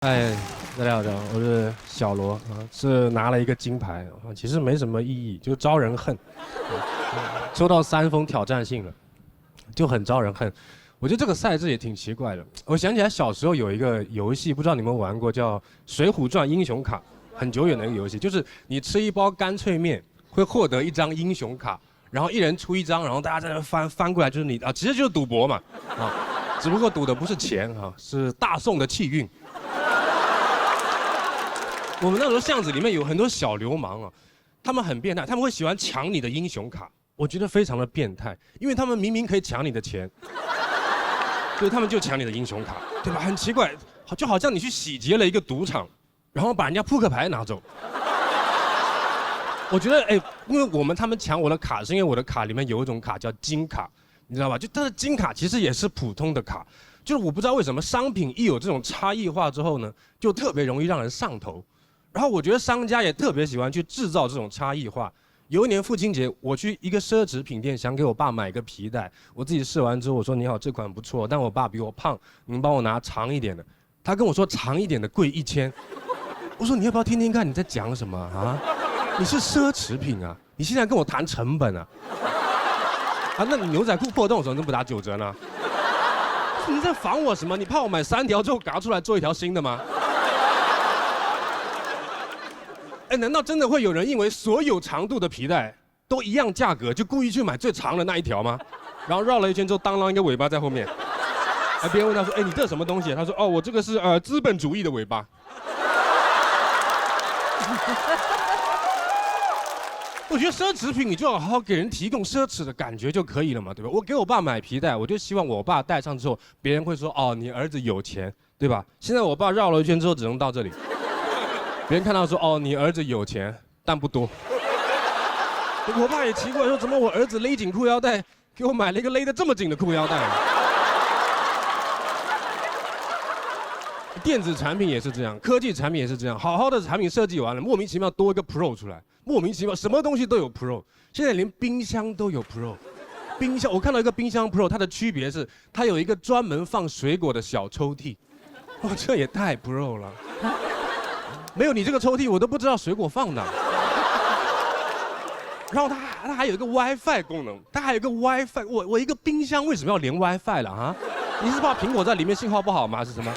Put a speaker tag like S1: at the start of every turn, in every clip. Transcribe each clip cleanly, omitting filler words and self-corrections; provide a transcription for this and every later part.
S1: 哎，大家好，我是小罗啊，是拿了一个金牌啊，其实没什么意义，就招人恨。抽到3封挑战信了，就很招人恨。我觉得这个赛制也挺奇怪的。我想起来小时候有一个游戏，不知道你们玩过，叫《水浒传英雄卡》，很久远的一个游戏，就是你吃一包干脆面会获得一张英雄卡，然后一人出一张，然后大家在那翻过来，就是你啊，其实就是赌博嘛啊，只不过赌的不是钱啊，是大宋的气运。我们那时候巷子里面有很多小流氓啊，他们很变态，他们会喜欢抢你的英雄卡，我觉得非常的变态，因为他们明明可以抢你的钱，对，他们就抢你的英雄卡，对吧？很奇怪，就好像你去洗劫了一个赌场，然后把人家扑克牌拿走。我觉得，因为他们抢我的卡，是因为我的卡里面有一种卡叫金卡，你知道吧？就它的金卡其实也是普通的卡，就是我不知道为什么商品一有这种差异化之后呢，就特别容易让人上头。然后我觉得商家也特别喜欢去制造这种差异化。有一年父亲节，我去一个奢侈品店，想给我爸买个皮带，我自己试完之后，我说你好，这款不错，但我爸比我胖，你们帮我拿长一点的。他跟我说长一点的贵1000，我说你要不要听听看你在讲什么啊？你是奢侈品啊，你现在跟我谈成本啊？啊，那你牛仔裤破洞的时候能不打9折呢？你在防我什么？你怕我买3条之后嘎出来做一条新的吗？难道真的会有人因为所有长度的皮带都一样价格，就故意去买最长的那一条吗？然后绕了一圈之后，当啷一个尾巴在后面。别人问他说：“你这什么东西？”他说：“哦，我这个是资本主义的尾巴。”我觉得奢侈品你就要好好给人提供奢侈的感觉就可以了嘛，对吧？我给我爸买皮带，我就希望我爸戴上之后，别人会说：“哦，你儿子有钱，对吧？”现在我爸绕了一圈之后，只能到这里。别人看到说：“哦，你儿子有钱，但不多。”我爸也奇怪说：“怎么我儿子勒紧裤腰带，给我买了一个勒得这么紧的裤腰带？”电子产品也是这样，科技产品也是这样，好好的产品设计完了，莫名其妙多一个 Pro 出来，莫名其妙什么东西都有 Pro， 现在连冰箱都有 Pro。冰箱，我看到一个冰箱 Pro， 它的区别是它有一个专门放水果的小抽屉，这也太 Pro 了。没有你这个抽屉，我都不知道水果放哪。然后它还有一个 WiFi 功能，它还有一个 WiFi， 我一个冰箱为什么要连 WiFi 了啊？你是怕苹果在里面信号不好吗？是什么？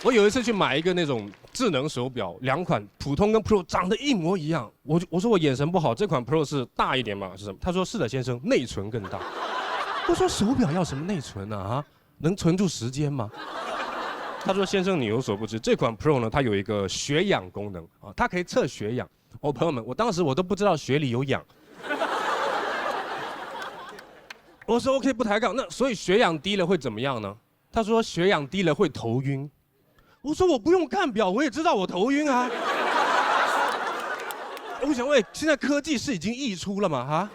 S1: 我有一次去买一个那种智能手表，2款普通跟 Pro 长得一模一样。我说我眼神不好，这款 Pro 是大一点吗？是什么？他说是的，先生，内存更大。我说手表要什么内存呢？啊，能存住时间吗？他说先生你有所不知，这款 Pro 呢，它有一个血氧功能啊，它可以测血氧。朋友们，我当时我都不知道血里有氧。我说 OK 不抬杠，那所以血氧低了会怎么样呢？他说血氧低了会头晕。我说我不用看表，我也知道我头晕啊。我想问，现在科技是已经溢出了吗？哈？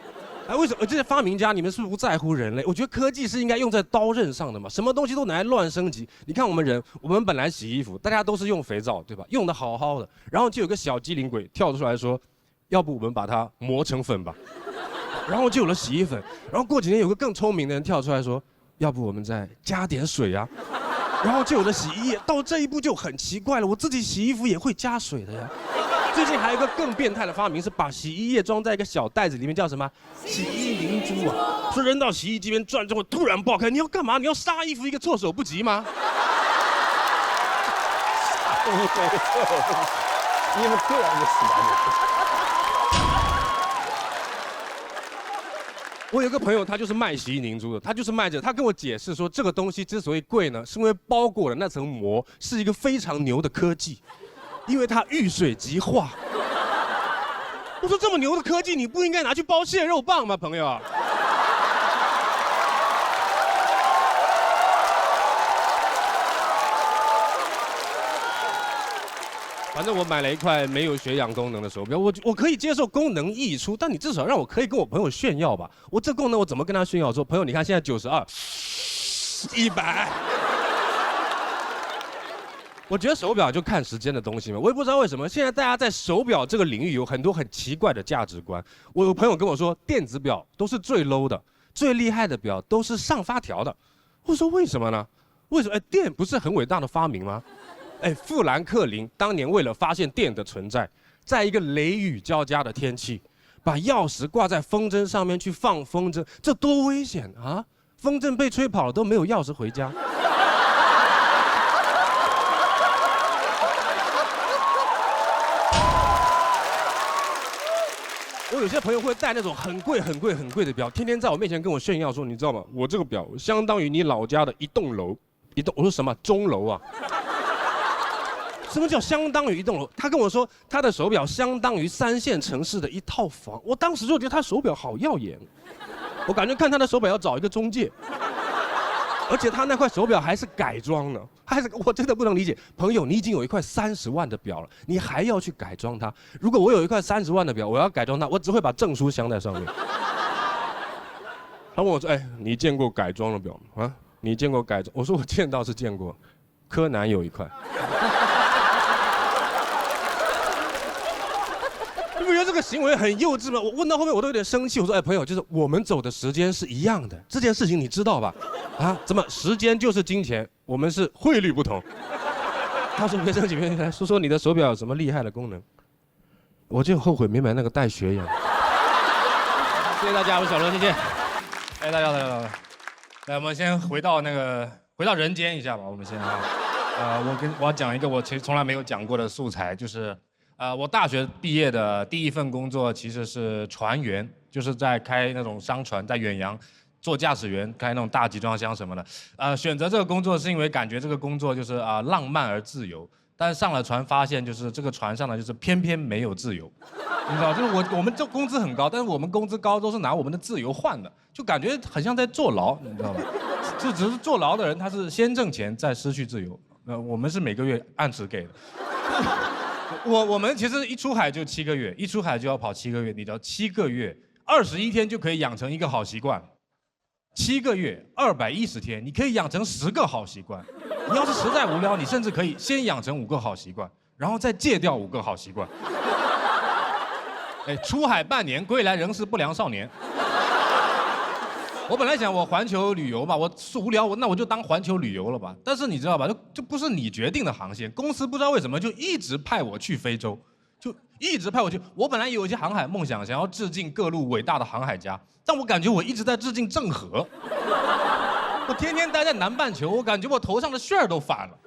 S1: 为什么这些发明家你们是不是不在乎人类？我觉得科技是应该用在刀刃上的嘛，什么东西都拿来乱升级。你看我们人，我们本来洗衣服，大家都是用肥皂，对吧？用的好好的，然后就有个小机灵鬼跳出来说，要不我们把它磨成粉吧，然后就有了洗衣粉。然后过几年有个更聪明的人跳出来说，要不我们再加点水啊，然后就有了洗衣液。到这一步就很奇怪了，我自己洗衣服也会加水的呀。最近还有一个更变态的发明，是把洗衣液装在一个小袋子里面，叫什么洗衣凝珠啊？说扔到洗衣机边转之后突然爆开，你要干嘛？你要杀衣服一个措手不及吗？
S2: 衣服突然就死了。
S1: 我有个朋友，他就是卖洗衣凝珠的，他就是卖着，他跟我解释说，这个东西之所以贵呢，是因为包裹的那层膜是一个非常牛的科技。因为它遇水即化。我说这么牛的科技，你不应该拿去包蟹肉棒吗，朋友？反正我买了一块没有血氧功能的手表，我可以接受功能溢出，但你至少让我可以跟我朋友炫耀吧。我这功能我怎么跟他炫耀？说朋友，你看现在92、100。我觉得手表就看时间的东西嘛，我也不知道为什么现在大家在手表这个领域有很多很奇怪的价值观。我有朋友跟我说，电子表都是最 low 的，最厉害的表都是上发条的。我说为什么呢？为什么？电不是很伟大的发明吗？富兰克林当年为了发现电的存在，在一个雷雨交加的天气，把钥匙挂在风筝上面去放风筝，这多危险啊！风筝被吹跑了都没有钥匙回家。我有些朋友会戴那种很贵的表，天天在我面前跟我炫耀说，你知道吗？我这个表相当于你老家的一栋楼，我说什么钟楼啊？什么叫相当于一栋楼？他跟我说他的手表相当于3线城市的一套房，我当时就觉得他手表好耀眼，我感觉看他的手表要找一个中介，而且他那块手表还是改装的，我真的不能理解，朋友，你已经有一块30万的表了，你还要去改装它？如果我有一块30万的表，我要改装它，我只会把证书镶在上面。他问我说：“你见过改装的表吗？啊，你见过改装？”我说：“我见到是见过，柯南有一块。”你不觉得这个行为很幼稚吗？我问到后面我都有点生气。我说：“朋友，就是我们走的时间是一样的，这件事情你知道吧？啊，怎么时间就是金钱？我们是汇率不同。”他说：“别生气，别生气，来说说你的手表有什么厉害的功能？”我就后悔没买那个带血眼。谢谢大家，我是小罗，谢谢。
S3: 大家好，来，我们先回到人间一下吧。我们先我要讲一个我其实从来没有讲过的素材，就是我大学毕业的第一份工作其实是船员，就是在开那种商船，在远洋做驾驶员，开那种大集装箱什么的。选择这个工作是因为感觉这个工作就是浪漫而自由，但是上了船发现就是这个船上呢就是偏偏没有自由。你知道，就是我们这工资很高，但是我们工资高都是拿我们的自由换的，就感觉很像在坐牢，你知道吗？就只是坐牢的人他是先挣钱再失去自由，我们是每个月按时给的。我们其实一出海就7个月，一出海就要跑7个月，你知道7个月21天就可以养成一个好习惯，7个月210天你可以养成10个好习惯。你要是实在无聊，你甚至可以先养成5个好习惯，然后再戒掉5个好习惯。出海半年，归来仍是不良少年。我本来想我环球旅游吧，我是无聊，那我就当环球旅游了吧。但是你知道吧，就不是你决定的航线，公司不知道为什么就一直派我去非洲，就一直派我去。我本来有一些航海梦想，想要致敬各路伟大的航海家，但我感觉我一直在致敬郑和。我天天待在南半球，我感觉我头上的旋儿都反了。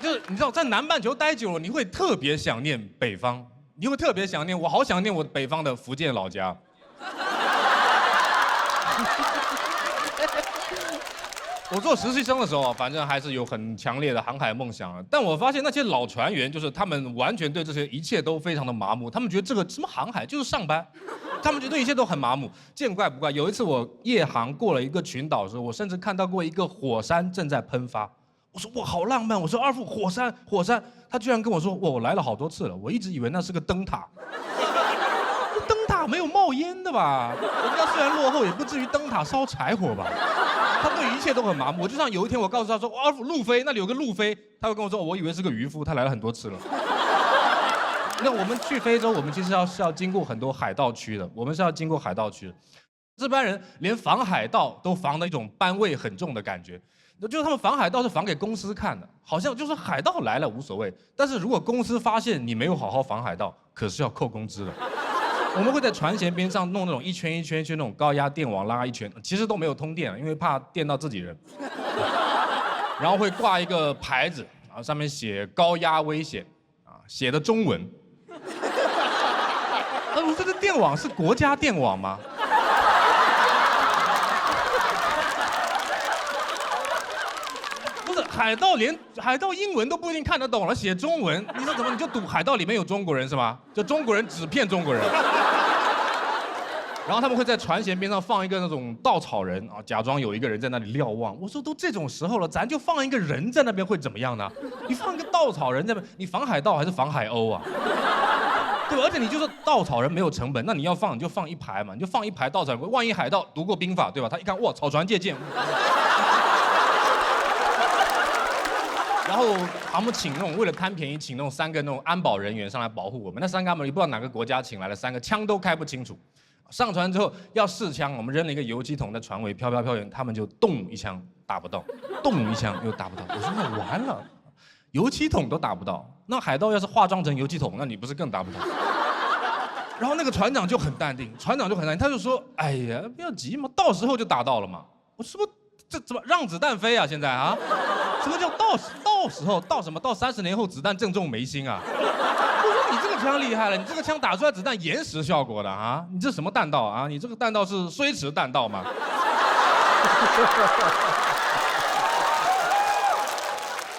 S3: 就是你知道，在南半球待久了，你会特别想念北方，你会特别想念，我好想念我北方的福建老家。我做实习生的时候，反正还是有很强烈的航海梦想，但我发现那些老船员，就是他们完全对这些一切都非常的麻木，他们觉得这个什么航海就是上班，他们觉得一切都很麻木，见怪不怪。有一次我夜航过了一个群岛的时候，我甚至看到过一个火山正在喷发。我说哇，好浪漫！我说二副火山，他居然跟我说，哇，我来了好多次了，我一直以为那是个灯塔。灯塔没有冒烟的吧？人家虽然落后，也不至于灯塔烧柴火吧？他对一切都很麻木。我就像有一天我告诉他说，二副路飞，那里有个路飞，他会跟我说，我以为是个渔夫，他来了很多次了。那我们去非洲，我们其实是要经过很多海盗区的，这班人连防海盗都防的一种班味很重的感觉。就是他们防海盗是防给公司看的，好像就是海盗来了无所谓，但是如果公司发现你没有好好防海盗，可是要扣工资的。我们会在船舷边上弄那种一圈一圈那种高压电网拉一圈，其实都没有通电，因为怕电到自己人。然后会挂一个牌子啊，上面写高压危险啊，写的中文。他说这个电网是国家电网吗？海盗英文都不一定看得懂了，写中文，你说怎么你就赌海盗里面有中国人是吗？就中国人只骗中国人。然后他们会在船舷边上放一个那种稻草人啊，假装有一个人在那里瞭望。我说都这种时候了，咱就放一个人在那边会怎么样呢？你放一个稻草人在那边，你防海盗还是防海鸥啊？对吧？而且你就是稻草人没有成本，那你要放你就放一排嘛，你就放一排稻草人，万一海盗读过兵法对吧？他一看哇，草船借箭。然后他们请那种为了贪便宜，请那种3个那种安保人员上来保护我们。那3个安保人员不知道哪个国家请来了3个，枪都开不清楚。上船之后要试枪，我们扔了一个油漆桶在船尾飘远，他们就动一枪打不到，动一枪又打不到。我说那完了，油漆桶都打不到，那海盗要是化妆成油漆桶，那你不是更打不到？然后那个船长就很淡定，他就说：“哎呀，不要急嘛，到时候就打到了嘛。”我说：“这怎么让子弹飞啊？现在啊，什么叫到时候？到什么？到30年后子弹正中眉心啊？”我说：“你这个枪厉害了，你这个枪打出来子弹延时效果的啊！你这什么弹道啊？你这个弹道是衰迟弹道吗？”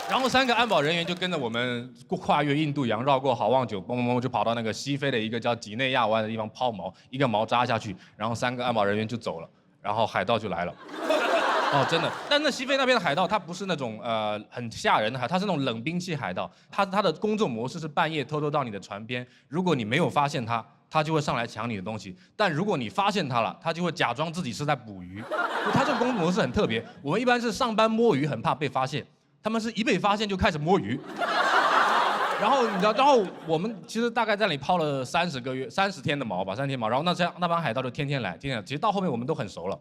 S3: 然后3个安保人员就跟着我们跨越印度洋，绕过好望角，嘣嘣嘣就跑到那个西非的一个叫几内亚湾的地方抛锚，一个锚扎下去，然后3个安保人员就走了，然后海盗就来了。哦，真的，但那西非那边的海盗，它不是那种很吓人的海盗，它是那种冷兵器海盗。它的工作模式是半夜偷偷到你的船边，如果你没有发现它，它就会上来抢你的东西；但如果你发现它了，它就会假装自己是在捕鱼。它这个工作模式很特别。我们一般是上班摸鱼，很怕被发现。他们是一被发现就开始摸鱼，然后你知道，然后我们其实大概在那里抛了30天的锚吧，30天锚，然后那帮海盗就天天来，其实到后面我们都很熟了，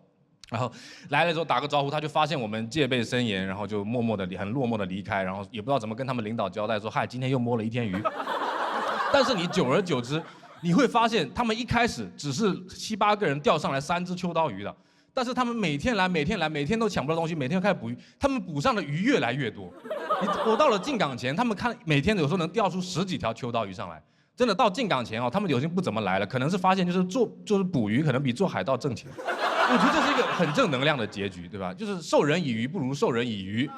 S3: 然后来了之后打个招呼，他就发现我们戒备森严，然后就很落寞的离开，然后也不知道怎么跟他们领导交代说，嗨，今天又摸了1天鱼，但是你久而久之，你会发现他们一开始只是7、8个人钓上来3只秋刀鱼的。但是他们每天都抢不到东西，每天开始捕鱼，他们捕上的鱼越来越多。我到了进港前，他们每天有时候能钓出10几条秋刀鱼上来。真的到进港前哦，他们有些不怎么来了，可能是发现就是捕鱼可能比做海盗挣钱。我觉得这是一个很正能量的结局，对吧？就是授人以鱼不如授人以渔。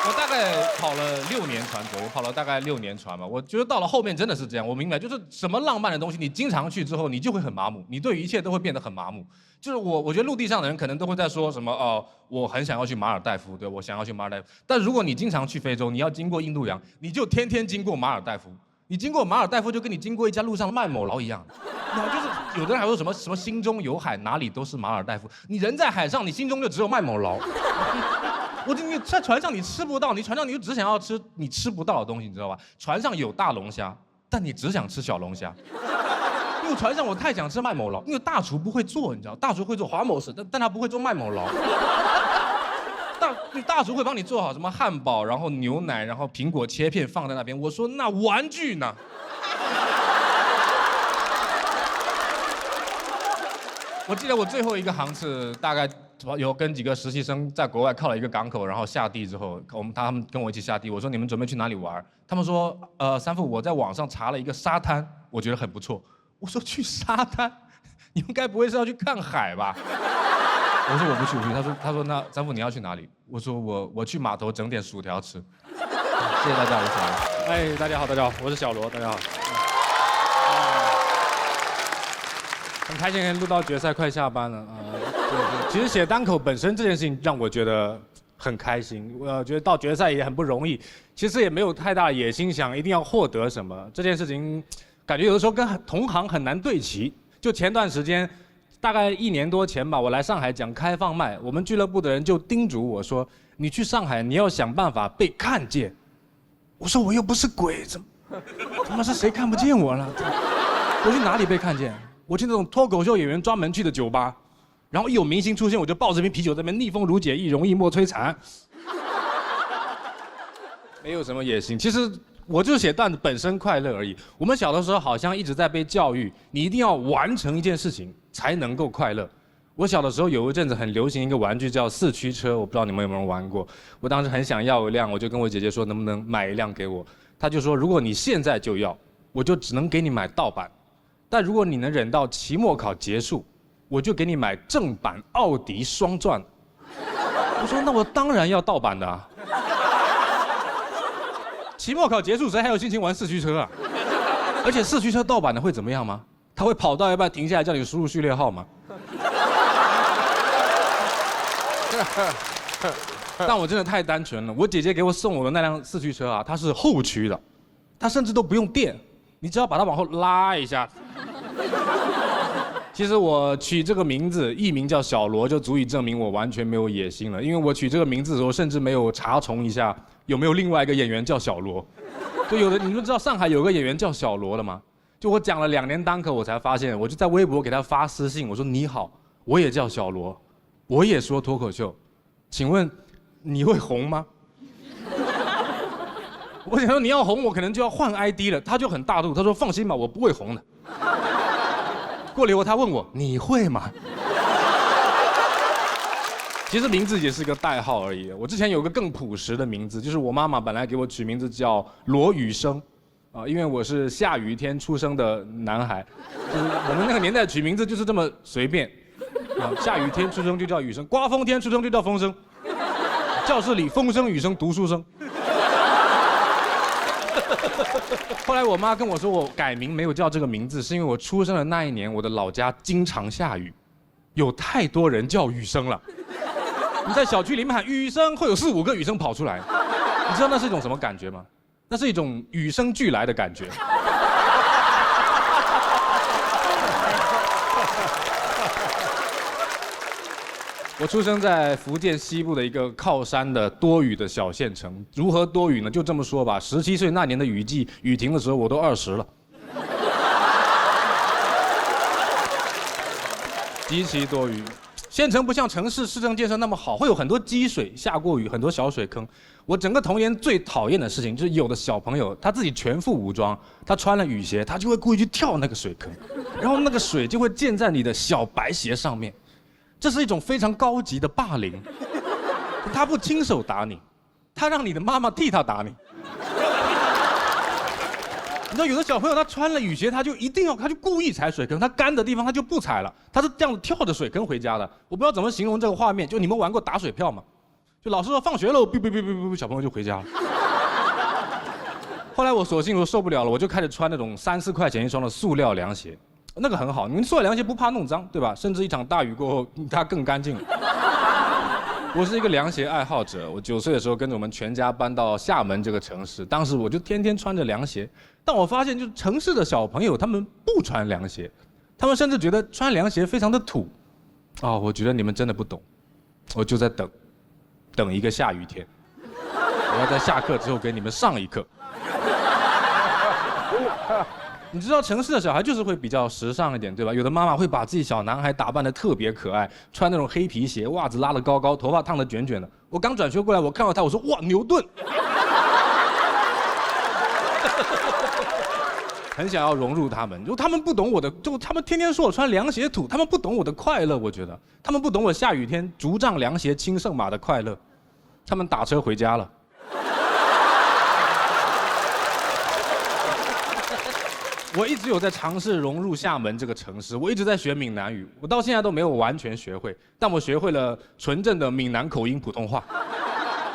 S3: 我大概跑了6年船左右，跑了大概6年船嘛。我觉得到了后面真的是这样，我明白，就是什么浪漫的东西，你经常去之后，你就会很麻木，你对于一切都会变得很麻木。就是我觉得陆地上的人可能都会在说什么我很想要去马尔代夫，对，我想要去马尔代夫。但如果你经常去非洲，你要经过印度洋，你就天天经过马尔代夫。你经过马尔代夫，就跟你经过一家路上卖某劳一样。就是有的人还说什么心中有海，哪里都是马尔代夫。你人在海上，你心中就只有卖某劳。你在船上你吃不到，你船上你就只想要吃你吃不到的东西，你知道吧？船上有大龙虾，但你只想吃小龙虾。因为船上我太想吃麦某劳，因为大厨不会做，你知道，大厨会做华某式，但他不会做麦某劳。大厨会帮你做好什么汉堡，然后牛奶，然后苹果切片放在那边。我说那玩具呢？我记得我最后一个航次大概有跟几个实习生在国外靠了一个港口，然后下地之后，他们跟我一起下地。我说你们准备去哪里玩？他们说三副我在网上查了一个沙滩，我觉得很不错。我说去沙滩，你们该不会是要去看海吧？我说我不去。他说那三副你要去哪里？我说我去码头整点薯条吃。谢谢大家，我是小罗。
S1: 哎，大家好，我是小罗，大家好。很开心录到决赛，快下班了对，其实写单口本身这件事情让我觉得很开心，我觉得到决赛也很不容易，其实也没有太大的野心想一定要获得什么，这件事情感觉有的时候跟同行很难对齐。就前段时间，大概1年多前吧，我来上海讲开放麦，我们俱乐部的人就叮嘱我说：“你去上海，你要想办法被看见。”我说：“我又不是鬼，怎么是谁看不见我了？我去哪里被看见？我去那种脱口秀演员专门去的酒吧，然后一有明星出现，我就抱着瓶啤酒在那边逆风如解意，容易莫摧残。没有什么野心，其实我就写段子本身快乐而已。我们小的时候好像一直在被教育，你一定要完成一件事情才能够快乐。我小的时候有一阵子很流行一个玩具叫4驱车，我不知道你们有没有玩过。我当时很想要一辆，我就跟我姐姐说能不能买一辆给我。她就说如果你现在就要，我就只能给你买盗版。但如果你能忍到期末考结束，我就给你买正版奥迪双钻。我说那我当然要盗版的啊。期末考结束谁还有心情玩4驱车啊？而且4驱车盗版的会怎么样吗？他会跑到一半停下来叫你输入序列号吗？但我真的太单纯了，我姐姐给我送我的那辆4驱车啊，它是后驱的，它甚至都不用电，你只要把它往后拉一下，
S3: 其实我取这个名字，艺名叫小罗，就足以证明我完全没有野心了。因为我取这个名字的时候，甚至没有查重一下有没有另外一个演员叫小罗。就有的，你们知道上海有个演员叫小罗的吗？就我讲了2年单口，我才发现，我就在微博给他发私信，我说你好，我也叫小罗，我也说脱口秀，请问你会红吗？我想说你要红，我可能就要换 ID 了。他就很大度，他说放心吧，我不会红的。过了一会儿，他问我你会吗？其实名字也是个代号而已。我之前有个更朴实的名字，就是我妈妈本来给我取名字叫罗雨生，因为我是下雨天出生的男孩，就是我们那个年代取名字就是这么随便，下雨天出生就叫雨生，刮风天出生就叫风声，教室里风声雨声读书声。后来我妈跟我说，我改名没有叫这个名字，是因为我出生的那一年，我的老家经常下雨，有太多人叫雨生了。你在小区里面喊雨生，会有4、5个雨生跑出来，你知道那是一种什么感觉吗？那是一种与生俱来的感觉。我出生在福建西部的一个靠山的多雨的小县城。如何多雨呢？就这么说吧，17岁那年的雨季，雨停的时候我都20了，极其多雨。县城不像城市市政建设那么好，会有很多积水，下过雨很多小水坑。我整个童年最讨厌的事情就是有的小朋友他自己全副武装，他穿了雨鞋，他就会故意去跳那个水坑，然后那个水就会溅在你的小白鞋上面。这是一种非常高级的霸凌，他不亲手打你，他让你的妈妈替他打你。你知道有的小朋友他穿了雨鞋，他就故意踩水坑，他干的地方他就不踩了，他是这样跳着水坑回家的。我不知道怎么形容这个画面，就你们玩过打水漂吗？就老师说放学了，小朋友就回家了。后来我索性我受不了了，我就开始穿那种3、4块钱一双的塑料凉鞋。那个很好，你们塑料凉鞋不怕弄脏，对吧？甚至一场大雨过后，它更干净了。我是一个凉鞋爱好者，我9岁的时候跟着我们全家搬到厦门这个城市，当时我就天天穿着凉鞋。但我发现，就是城市的小朋友他们不穿凉鞋，他们甚至觉得穿凉鞋非常的土。我觉得你们真的不懂，我就在等一个下雨天，我要在下课之后给你们上一课。你知道城市的小孩就是会比较时尚一点，对吧？有的妈妈会把自己小男孩打扮得特别可爱，穿那种黑皮鞋，袜子拉得高高，头发烫得卷卷的。我刚转学过来，我看到他，我说哇，牛顿。很想要融入他们，就他们不懂我的，就他们天天说我穿凉鞋土，他们不懂我的快乐。我觉得他们不懂我下雨天竹杖凉鞋轻胜马的快乐，他们打车回家了。我一直有在尝试融入厦门这个城市，我一直在学闽南语，我到现在都没有完全学会，但我学会了纯正的闽南口音普通话，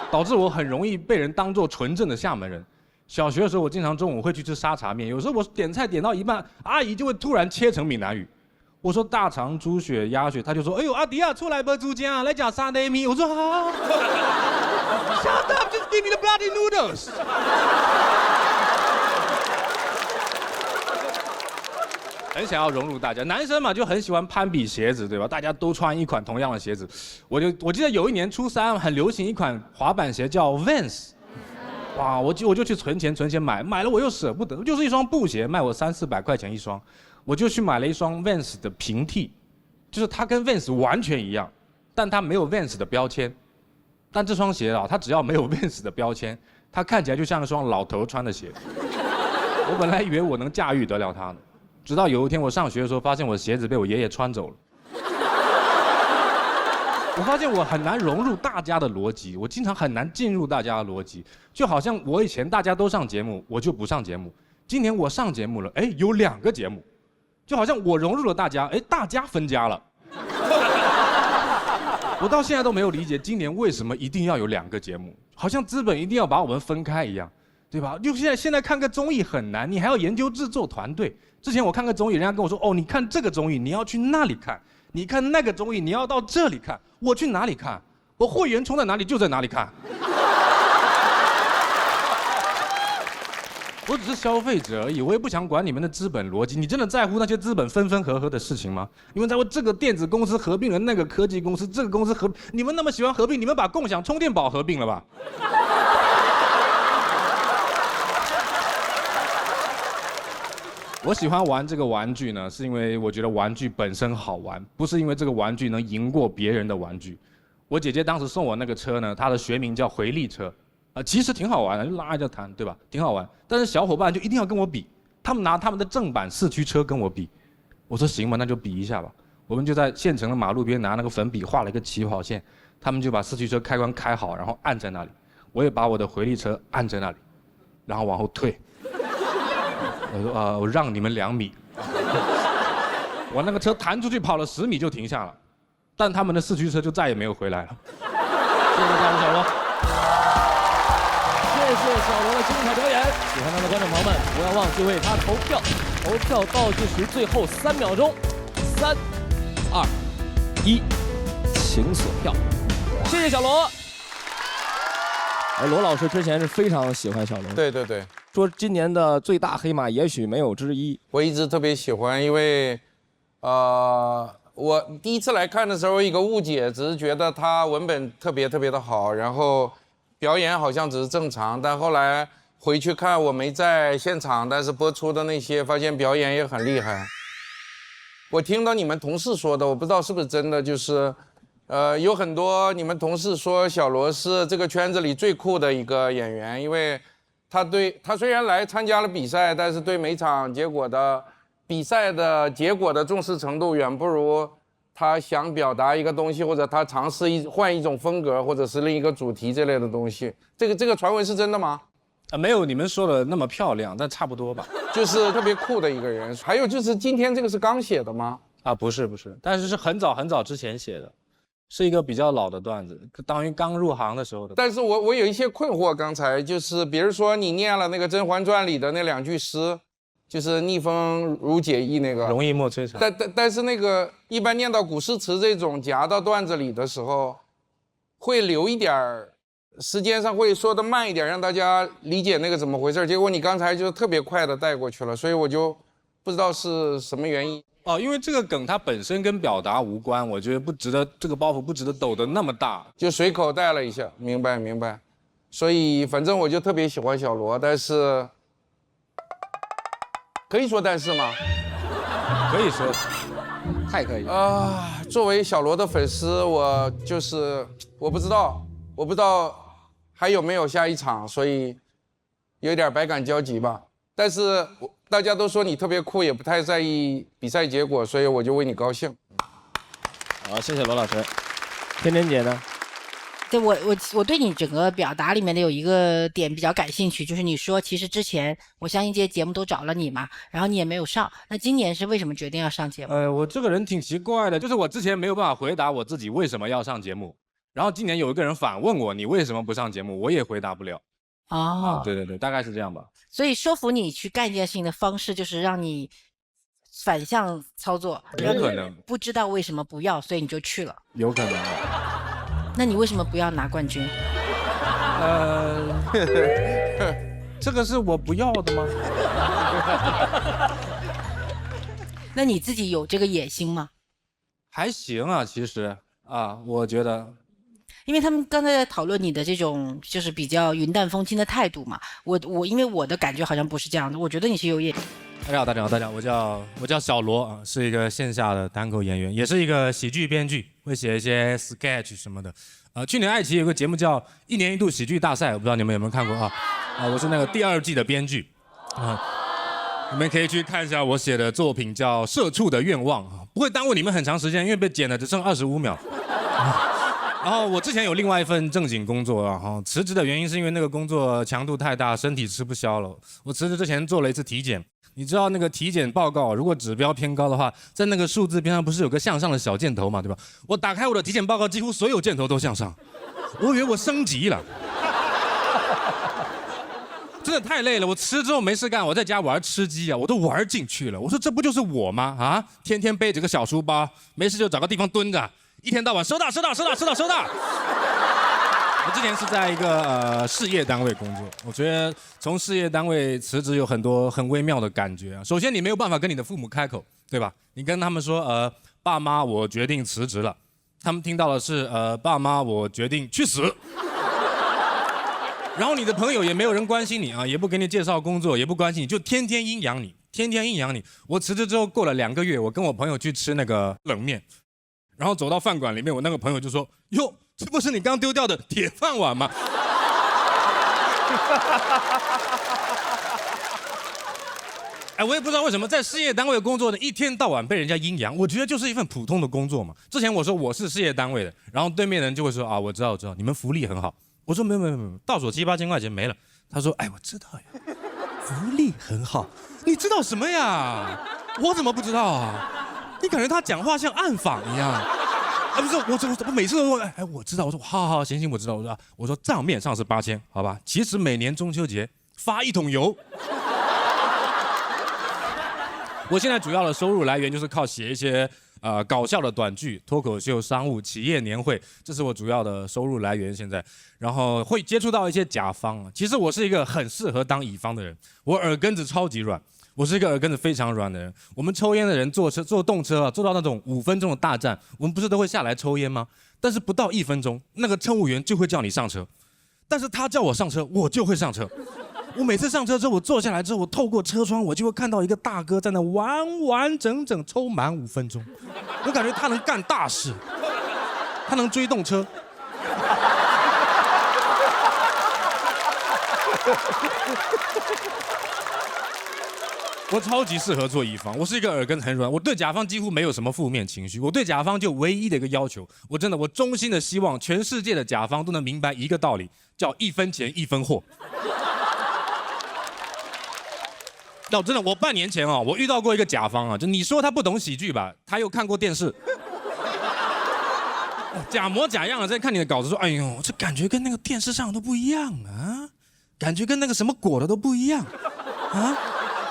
S3: 导致我很容易被人当作纯正的厦门人。小学的时候，我经常中午会去吃沙茶面，有时候我点菜点到一半，阿姨就会突然切成闽南语，我说大肠、猪血、鸭血，她就说：“哎呦，阿弟啊，出来吧，猪家来讲沙爹面。”我说好。Shut up, just give me the bloody noodles. 很想要融入大家，男生嘛就很喜欢攀比鞋子，对吧？大家都穿一款同样的鞋子。我记得有一年初3很流行一款滑板鞋叫 Vans， 哇，我就去存钱买了我又舍不得，就是一双布鞋卖我3、400块钱一双，我就去买了一双 Vans 的平替，就是它跟 Vans 完全一样，但它没有 Vans 的标签。但这双鞋它只要没有 Vans 的标签，它看起来就像一双老头穿的鞋。我本来以为我能驾驭得了它呢。直到有一天我上学的时候，发现我的鞋子被我爷爷穿走了。我发现我很难融入大家的逻辑，我经常很难进入大家的逻辑，就好像我以前大家都上节目，我就不上节目。今年我上节目了，有2个节目，就好像我融入了大家，大家分家了。我到现在都没有理解今年为什么一定要有2个节目，好像资本一定要把我们分开一样。对吧？就现在看个综艺很难，你还要研究制作团队。之前我看个综艺，人家跟我说，你看这个综艺你要去那里看，你看那个综艺你要到这里看，我去哪里看？我会员充在哪里就在哪里看。我只是消费者而已，我也不想管你们的资本逻辑。你真的在乎那些资本分分合合的事情吗？你们在乎这个电子公司合并了那个科技公司，这个公司合，你们那么喜欢合并，你们把共享充电宝合并了吧？我喜欢玩这个玩具呢，是因为我觉得玩具本身好玩，不是因为这个玩具能赢过别人的玩具。我姐姐当时送我那个车呢，它的学名叫回力车，其实挺好玩的，就拉着弹，对吧？挺好玩。但是小伙伴就一定要跟我比，他们拿他们的正版四驱车跟我比。我说行吧，那就比一下吧。我们就在县城的马路边拿那个粉笔画了一个起跑线，他们就把四驱车开关开好，然后按在那里。我也把我的回力车按在那里，然后往后退。我说我让你们2米，我那个车弹出去跑了10米就停下了，但他们的四驱车就再也没有回来了。
S2: 谢谢大家，小罗。谢谢小罗的精彩表演，喜欢他的观众朋友们不要忘记为他投票，投票倒计时最后3秒钟，3、2、1，请锁票。谢谢小罗。罗老师之前是非常喜欢小罗，
S4: 对对对，
S2: 说今年的最大黑马也许没有之一。
S4: 我一直特别喜欢，因为，我第一次来看的时候，一个误解，只是觉得他文本特别的好，然后表演好像只是正常，但后来回去看，我没在现场，但是播出的那些，发现表演也很厉害。我听到你们同事说的，我不知道是不是真的，就是。有很多你们同事说小罗是这个圈子里最酷的一个演员，因为他虽然来参加了比赛，但是对每场比赛的结果的重视程度远不如他想表达一个东西，或者他尝试换一种风格，或者是另一个主题这类的东西。这个传闻是真的吗？
S3: 没有你们说的那么漂亮，但差不多吧。
S4: 就是特别酷的一个人。还有就是今天这个是刚写的吗？
S3: 不是，但是是很早之前写的。是一个比较老的段子，当于刚入行的时候的。
S4: 但是我有一些困惑，刚才就是比如说你念了那个《甄嬛传》里的那2句诗，就是逆风如解意那个，
S3: 容易莫摧残。
S4: 但是那个一般念到古诗词这种夹到段子里的时候，会留一点儿时间上会说的慢一点，让大家理解那个怎么回事。结果你刚才就特别快的带过去了，所以我就不知道是什么原因。
S3: 因为这个梗它本身跟表达无关，我觉得不值得，这个包袱不值得抖得那么大，
S4: 就随口带了一下，明白。所以反正我就特别喜欢小罗，但是可以说但是吗？
S3: 可以说，太可以
S4: 作为小罗的粉丝，我不知道还有没有下一场，所以有点百感交集吧。但是大家都说你特别酷，也不太在意比赛结果，所以我就为你高兴。
S2: 好，谢谢罗老师。天天姐呢？
S5: 对我对你整个表达里面的有一个点比较感兴趣，就是你说其实之前我相信这些节目都找了你嘛，然后你也没有上，那今年是为什么决定要上节目？
S3: 我这个人挺奇怪的，就是我之前没有办法回答我自己为什么要上节目，然后今年有一个人反问我你为什么不上节目，我也回答不了。对，大概是这样吧。
S5: 所以说服你去干一件事情的方式就是让你反向操作，
S3: 有可能
S5: 不知道为什么不要，所以你就去了。
S3: 有可能。
S5: 那你为什么不要拿冠军？
S3: 这个是我不要的吗？
S5: 那你自己有这个野心吗？
S3: 还行啊，其实我觉得。
S5: 因为他们刚才在讨论你的这种就是比较云淡风轻的态度嘛，因为我的感觉好像不是这样的，我觉得你是有野。
S6: 大家好，我叫小罗啊，是一个线下的单口演员，也是一个喜剧编剧，会写一些 sketch 什么的。去年爱奇艺有个节目叫《1年1度喜剧大赛》，我不知道你们有没有看过我是那个第2季的编剧你们可以去看一下我写的作品叫《社畜的愿望》不会耽误你们很长时间，因为被剪了只剩25秒。然后我之前有另外一份正经工作辞职的原因是因为那个工作强度太大，身体吃不消了。我辞职之前做了一次体检，你知道那个体检报告如果指标偏高的话，在那个数字边上不是有个向上的小箭头嘛，对吧？我打开我的体检报告，几乎所有箭头都向上，我以为我升级了。真的太累了，我辞职之后没事干，我在家玩吃鸡我都玩进去了。我说这不就是我吗？天天背着个小书包，没事就找个地方蹲着，一天到晚收到。我之前是在一个事业单位工作，我觉得从事业单位辞职有很多很微妙的感觉啊。首先，你没有办法跟你的父母开口，对吧？你跟他们说，爸妈，我决定辞职了，他们听到的是，爸妈，我决定去死。然后你的朋友也没有人关心你啊，也不给你介绍工作，也不关心你，就天天阴阳你，天天阴阳你。我辞职之后过了2个月，我跟我朋友去吃那个冷面，然后走到饭馆里面，我那个朋友就说：“哟，这不是你刚丢掉的铁饭碗吗？”哎，我也不知道为什么在事业单位工作的，一天到晚被人家阴阳，我觉得就是一份普通的工作嘛。之前我说我是事业单位的，然后对面人就会说啊，我知道，你们福利很好。我说没有，到手7、8千块钱没了。他说，哎，我知道呀，福利很好，你知道什么呀？我怎么不知道啊？你感觉他讲话像暗访一样。啊，不是，我每次都说，哎，我知道。我说，好，行，我知道。我说账面上是8千，好吧？其实每年中秋节发1桶油。我现在主要的收入来源就是靠写一些搞笑的短剧、脱口秀、商务、企业年会，这是我主要的收入来源。现在，然后会接触到一些甲方。其实我是一个很适合当乙方的人，我耳根子超级软。我是一个耳根子非常软的人。我们抽烟的人坐动车啊，坐到那种5分钟的大站，我们不是都会下来抽烟吗？但是不到1分钟，那个乘务员就会叫你上车。但是他叫我上车，我就会上车。我每次上车之后，我坐下来之后，我透过车窗，我就会看到一个大哥在那完整抽满5分钟。我感觉他能干大事，他能追动车。我超级适合做乙方，我是一个耳根很软，我对甲方几乎没有什么负面情绪，我对甲方就唯一的一个要求，我衷心的希望全世界的甲方都能明白一个道理，叫1分钱1分货。真的，我半年前我遇到过一个甲方啊，就你说他不懂喜剧吧，他又看过电视，假模假样的在看你的稿子，说，哎呦，这感觉跟那个电视上都不一样啊，感觉跟那个什么果的都不一样啊。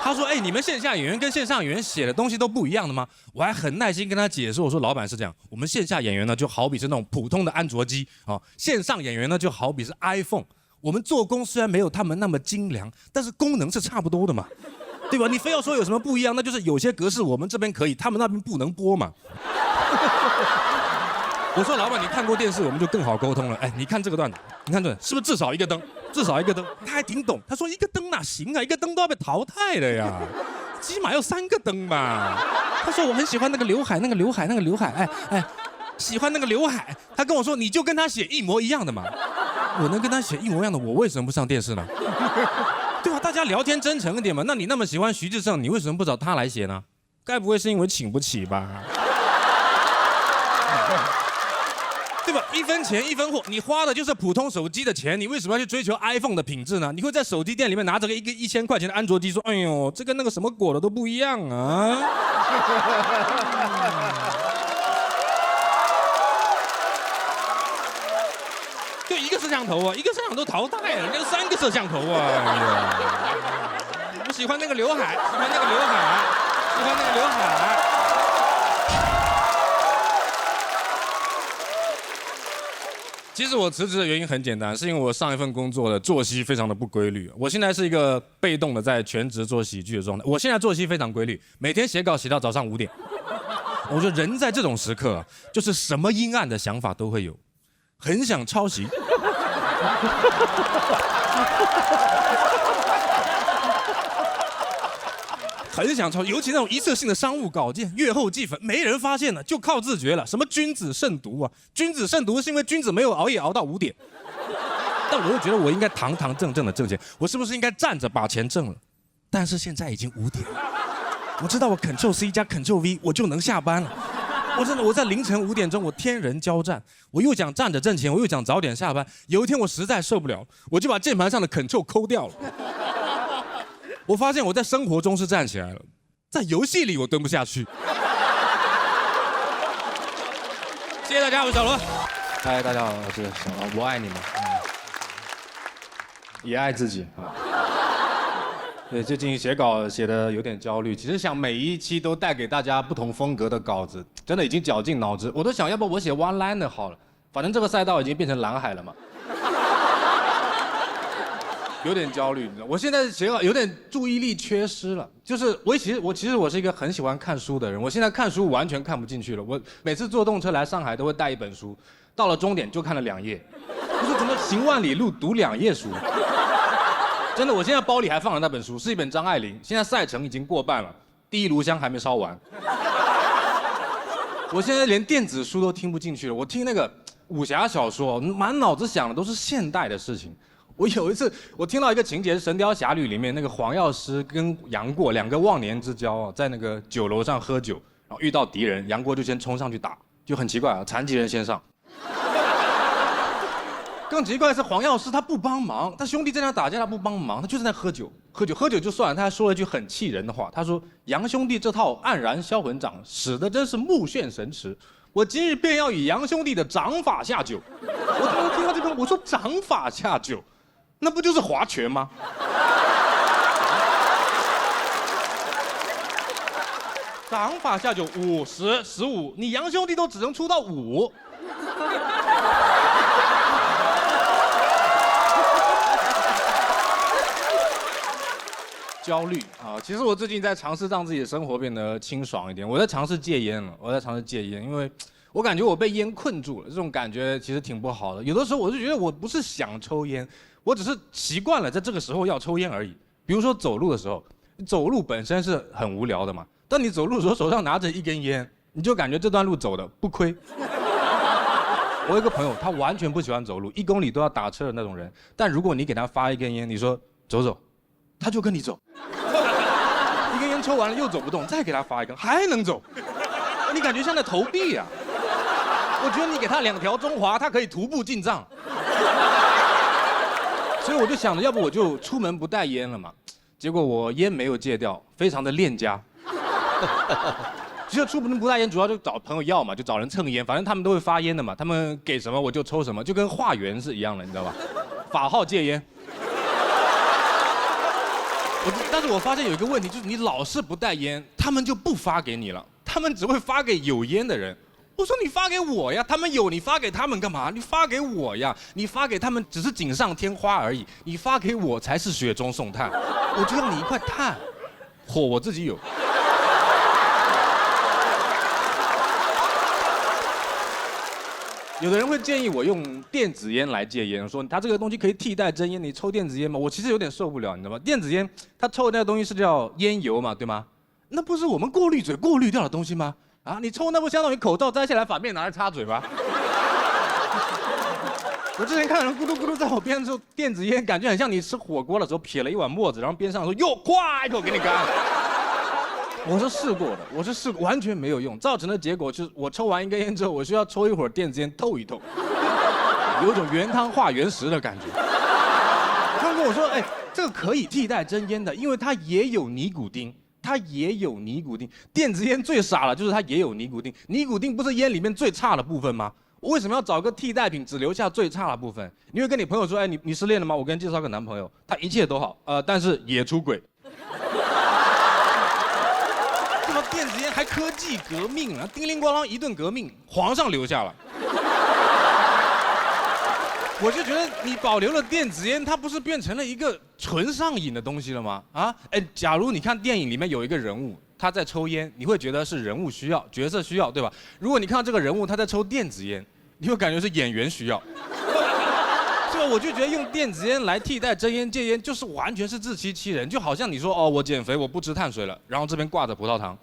S6: 他说，哎，你们线下演员跟线上演员写的东西都不一样的吗？我还很耐心跟他解释，我说老板是这样，我们线下演员呢就好比是那种普通的安卓机啊，线上演员呢就好比是 iPhone， 我们做工虽然没有他们那么精良，但是功能是差不多的嘛，对吧？你非要说有什么不一样，那就是有些格式我们这边可以，他们那边不能播嘛。我说老板，你看过电视，我们就更好沟通了。哎，你看这个段子，你看这是不是至少一个灯？至少一个灯，他还挺懂。他说1个灯哪行啊，1个灯都要被淘汰的呀，起码要3个灯吧。他说我很喜欢那个刘海，哎，喜欢那个刘海。他跟我说你就跟他写一模一样的嘛。我能跟他写一模一样的，我为什么不上电视呢？对吧？大家聊天真诚一点嘛。那你那么喜欢徐志胜，你为什么不找他来写呢？该不会是因为请不起吧？对吧？1分钱1分货，你花的就是普通手机的钱，你为什么要去追求 iPhone 的品质呢？你会在手机店里面拿着一个1000块钱的安卓机说，哎呦，这跟那个什么果的都不一样啊。就1个摄像头啊，1个摄像头淘汰了，人家3个摄像头啊。我喜欢那个刘海，喜欢那个刘海。其实我辞职的原因很简单，是因为我上一份工作的作息非常的不规律。我现在是一个被动的在全职做喜剧的状态。我现在作息非常规律，每天写稿写到早上5点。我觉得人在这种时刻，就是什么阴暗的想法都会有，很想抄袭。很想抄，尤其那种一次性的商务稿件，阅后记粉，没人发现了，就靠自觉了。什么君子慎独啊？君子慎独是因为君子没有熬夜熬到5点。但我又觉得我应该堂堂正正的挣钱，我是不是应该站着把钱挣了？但是现在已经5点了，我知道我 Ctrl+C 加 Ctrl+V 我就能下班了。我在凌晨5点钟，我天人交战，我又想站着挣钱，我又想早点下班。有一天我实在受不了，我就把键盘上的 Ctrl 抠掉了。我发现我在生活中是站起来了，在游戏里我蹲不下去。谢谢大家，我是小罗。
S7: 嗨，大家好，我是小罗，我爱你们，也爱自己啊。对，最近写稿写的有点焦虑，其实想每一期都带给大家不同风格的稿子，真的已经绞尽脑汁，我都想要不我写 one liner 好了，反正这个赛道已经变成蓝海了嘛。有点焦虑，你知道，我现在写稿有点注意力缺失了。就是我其实我是一个很喜欢看书的人，我现在看书完全看不进去了。我每次坐动车来上海都会带一本书，到了终点就看了2页，我说怎么行万里路读2页书？真的，我现在包里还放了那本书，是一本张爱玲，现在赛程已经过半了，第一炉香还没烧完。我现在连电子书都听不进去了，我听那个武侠小说，满脑子想的都是现代的事情。我有一次，我听到一个情节，《神雕侠侣》里面那个黄药师跟杨过2个忘年之交在那个酒楼上喝酒，然后遇到敌人，杨过就先冲上去打，就很奇怪啊，残疾人先上。更奇怪的是黄药师他不帮忙，他兄弟在那打架他不帮忙，他就是在喝酒就算了，他还说了一句很气人的话，他说杨兄弟这套黯然销魂掌使得真是目眩神驰，我今日便要以杨兄弟的掌法下酒。我当时听到这个，我说掌法下酒，那不就是划拳吗？掌法下酒5、10、15，你杨兄弟都只能出到5。焦虑啊！其实我最近在尝试让自己的生活变得清爽一点。我在尝试戒烟了，因为我感觉我被烟困住了，这种感觉其实挺不好的。有的时候我就觉得我不是想抽烟，我只是习惯了在这个时候要抽烟而已。比如说走路的时候，走路本身是很无聊的嘛，当你走路的时候手上拿着一根烟，你就感觉这段路走的不亏。我有一个朋友，他完全不喜欢走路，1公里都要打车的那种人，但如果你给他发一根烟，你说走走，他就跟你走。1根烟抽完了又走不动，再给他发一根还能走，你感觉像在投币啊！我觉得你给他2条中华，他可以徒步进藏。所以我就想着，要不我就出门不带烟了嘛。结果我烟没有戒掉，非常的恋家。其实出门不带烟，主要就找朋友要嘛，就找人蹭烟，反正他们都会发烟的嘛，他们给什么我就抽什么，就跟化缘是一样的，你知道吧？法号戒烟。但是我发现有一个问题，就是你老是不带烟，他们就不发给你了，他们只会发给有烟的人。我说你发给我呀，他们有，你发给他们干嘛？你发给我呀，你发给他们只是锦上添花而已，你发给我才是雪中送炭。我就要你一块炭，火我自己有。有的人会建议我用电子烟来戒烟，说它这个东西可以替代真烟，你抽电子烟吗？我其实有点受不了，你知道吗？电子烟它抽的那个东西是叫烟油嘛，对吗？那不是我们过滤嘴过滤掉的东西吗？啊，你抽那不相当于口罩摘下来反面拿来插嘴吗？我之前看人咕嘟咕嘟在我边上抽电子烟，感觉很像你吃火锅的时候撇了一碗沫子，然后边上说哟，咵一口给你干。我是试过的，完全没有用，造成的结果就是我抽完1根烟之后，我需要抽一会儿电子烟透一透，有一种原汤化原食的感觉。他们跟我说，哎，这个可以替代真烟的，因为它也有尼古丁，电子烟最傻了，就是它也有尼古丁，尼古丁不是烟里面最差的部分吗？我为什么要找个替代品，只留下最差的部分？你会跟你朋友说，哎，你失恋了吗？我给你介绍个男朋友，他一切都好，但是也出轨。电子烟还科技革命啊，叮铃咣啷一顿革命，皇上留下了。我就觉得你保留了电子烟，它不是变成了一个纯上瘾的东西了吗？啊，哎，假如你看电影里面有一个人物他在抽烟，你会觉得是人物需要、角色需要，对吧？如果你看到这个人物他在抽电子烟，你会感觉是演员需要。所以我就觉得用电子烟来替代真烟戒烟，就是完全是自欺欺人，就好像你说哦，我减肥我不吃碳水了，然后这边挂着葡萄糖，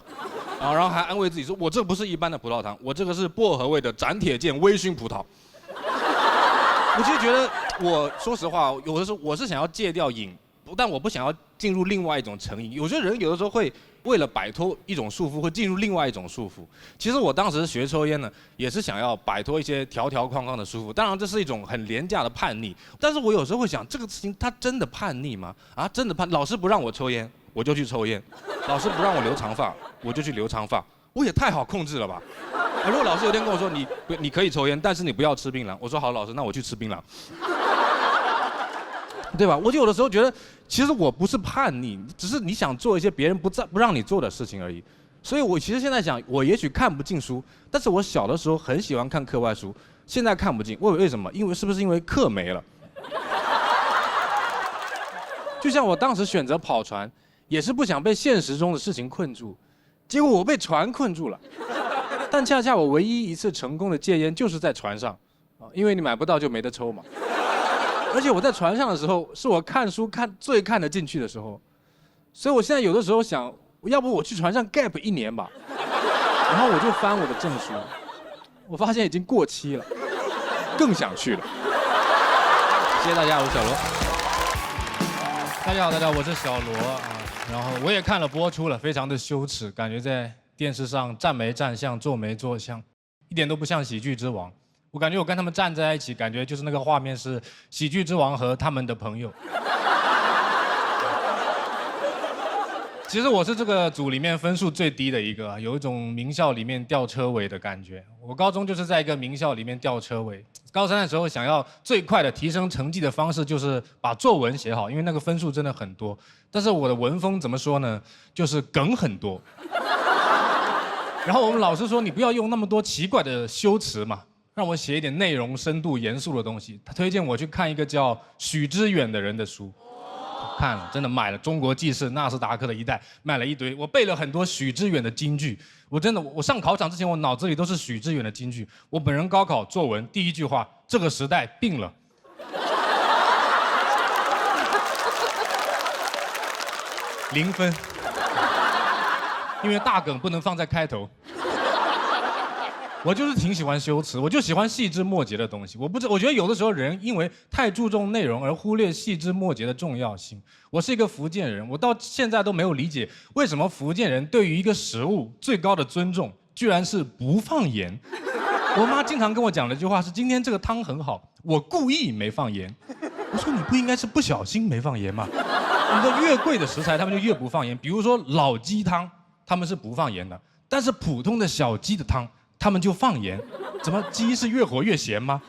S7: 然后还安慰自己说，我这不是一般的葡萄糖，我这个是薄荷味的斩铁剑微醺葡萄。我其实觉得，我说实话，有的时候我是想要戒掉瘾，但我不想要进入另外一种成瘾。有些人有的时候会为了摆脱一种束缚，会进入另外一种束缚。其实我当时学抽烟呢，也是想要摆脱一些条条框框的束缚。当然，这是一种很廉价的叛逆。但是我有时候会想，这个事情它真的叛逆吗？啊，真的叛？老师不让我抽烟，我就去抽烟；老师不让我留长发，我就去留长发。我也太好控制了吧？如果老师有天跟我说你可以抽烟，但是你不要吃槟榔，我说好，老师，那我去吃槟榔。对吧？我就有的时候觉得，其实我不是叛逆，只是你想做一些别人不让你做的事情而已。所以我其实现在想，我也许看不进书，但是我小的时候很喜欢看课外书，现在看不进。为什么？是不是因为课没了？就像我当时选择跑船，也是不想被现实中的事情困住，结果我被船困住了。但恰恰我唯一一次成功的戒烟就是在船上，因为你买不到就没得抽嘛。而且我在船上的时候，是我看书最看得进去的时候，所以我现在有的时候想，要不我去船上 gap 1年吧，然后我就翻我的证书，我发现已经过期了，更想去了。谢谢大家，我是小罗。
S3: 大家好，大家好，我是小罗啊。然后我也看了播出了，非常的羞耻，感觉在电视上站没站相，坐没坐相，一点都不像喜剧之王。我感觉我跟他们站在一起，感觉就是那个画面是喜剧之王和他们的朋友。其实我是这个组里面分数最低的一个，有一种名校里面吊车尾的感觉。我高中就是在一个名校里面吊车尾。高三的时候想要最快的提升成绩的方式就是把作文写好，因为那个分数真的很多。但是我的文风怎么说呢？就是梗很多。然后我们老师说你不要用那么多奇怪的修辞嘛，让我写一点内容深度严肃的东西。他推荐我去看一个叫许知远的人的书。看了，真的买了《中国纪事》《纳斯达克的一代》，买了一堆。我背了很多许知远的金句。我上考场之前，我脑子里都是许知远的金句。我本人高考作文第一句话：这个时代病了。0分，因为大梗不能放在开头。我就是挺喜欢修辞，我就喜欢细枝末节的东西。我觉得有的时候人因为太注重内容而忽略细枝末节的重要性。我是一个福建人，我到现在都没有理解为什么福建人对于一个食物最高的尊重，居然是不放盐。我妈经常跟我讲的一句话是：今天这个汤很好，我故意没放盐。我说你不应该是不小心没放盐吗？你的越贵的食材他们就越不放盐，比如说老鸡汤，他们是不放盐的，但是普通的小鸡的汤，他们就放盐。怎么鸡是越活越咸吗？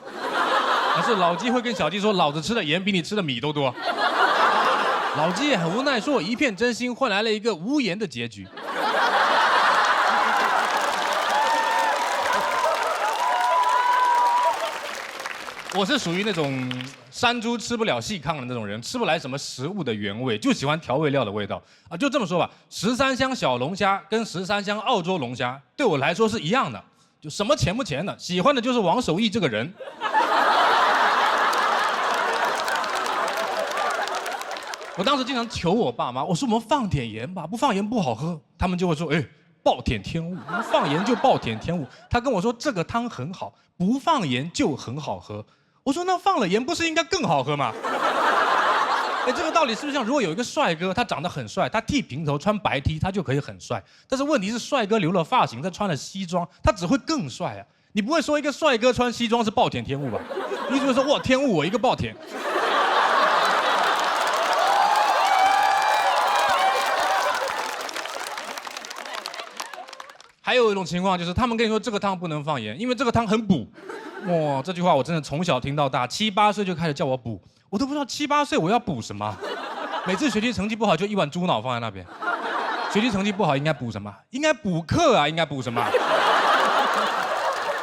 S3: 还是老鸡会跟小鸡说，老子吃的盐比你吃的米都多？老鸡也很无奈，说我一片真心换来了一个无盐的结局。我是属于那种山猪吃不了细糠的那种人，吃不来什么食物的原味，就喜欢调味料的味道啊。就这么说吧，13香小龙虾跟13香澳洲龙虾对我来说是一样的，就什么钱不钱的，喜欢的就是王守义这个人。我当时经常求我爸妈，我说我们放点盐吧，不放盐不好喝。他们就会说，哎，暴殄天物，放盐就暴殄天物。他跟我说这个汤很好，不放盐就很好喝。我说那放了盐不是应该更好喝吗？哎，这个道理是不是像如果有一个帅哥，他长得很帅，他剃平头穿白 T， 他就可以很帅。但是问题是，帅哥留了发型，他穿了西装，他只会更帅啊！你不会说一个帅哥穿西装是暴殄天物吧？你只会说哇天物我一个暴殄。还有一种情况就是，他们跟你说这个汤不能放盐，因为这个汤很补。哇，这句话我真的从小听到大，7、8岁就开始叫我补，我都不知道7、8岁我要补什么。每次学习成绩不好就一碗猪脑放在那边，学习成绩不好应该补什么？应该补课啊，应该补什么？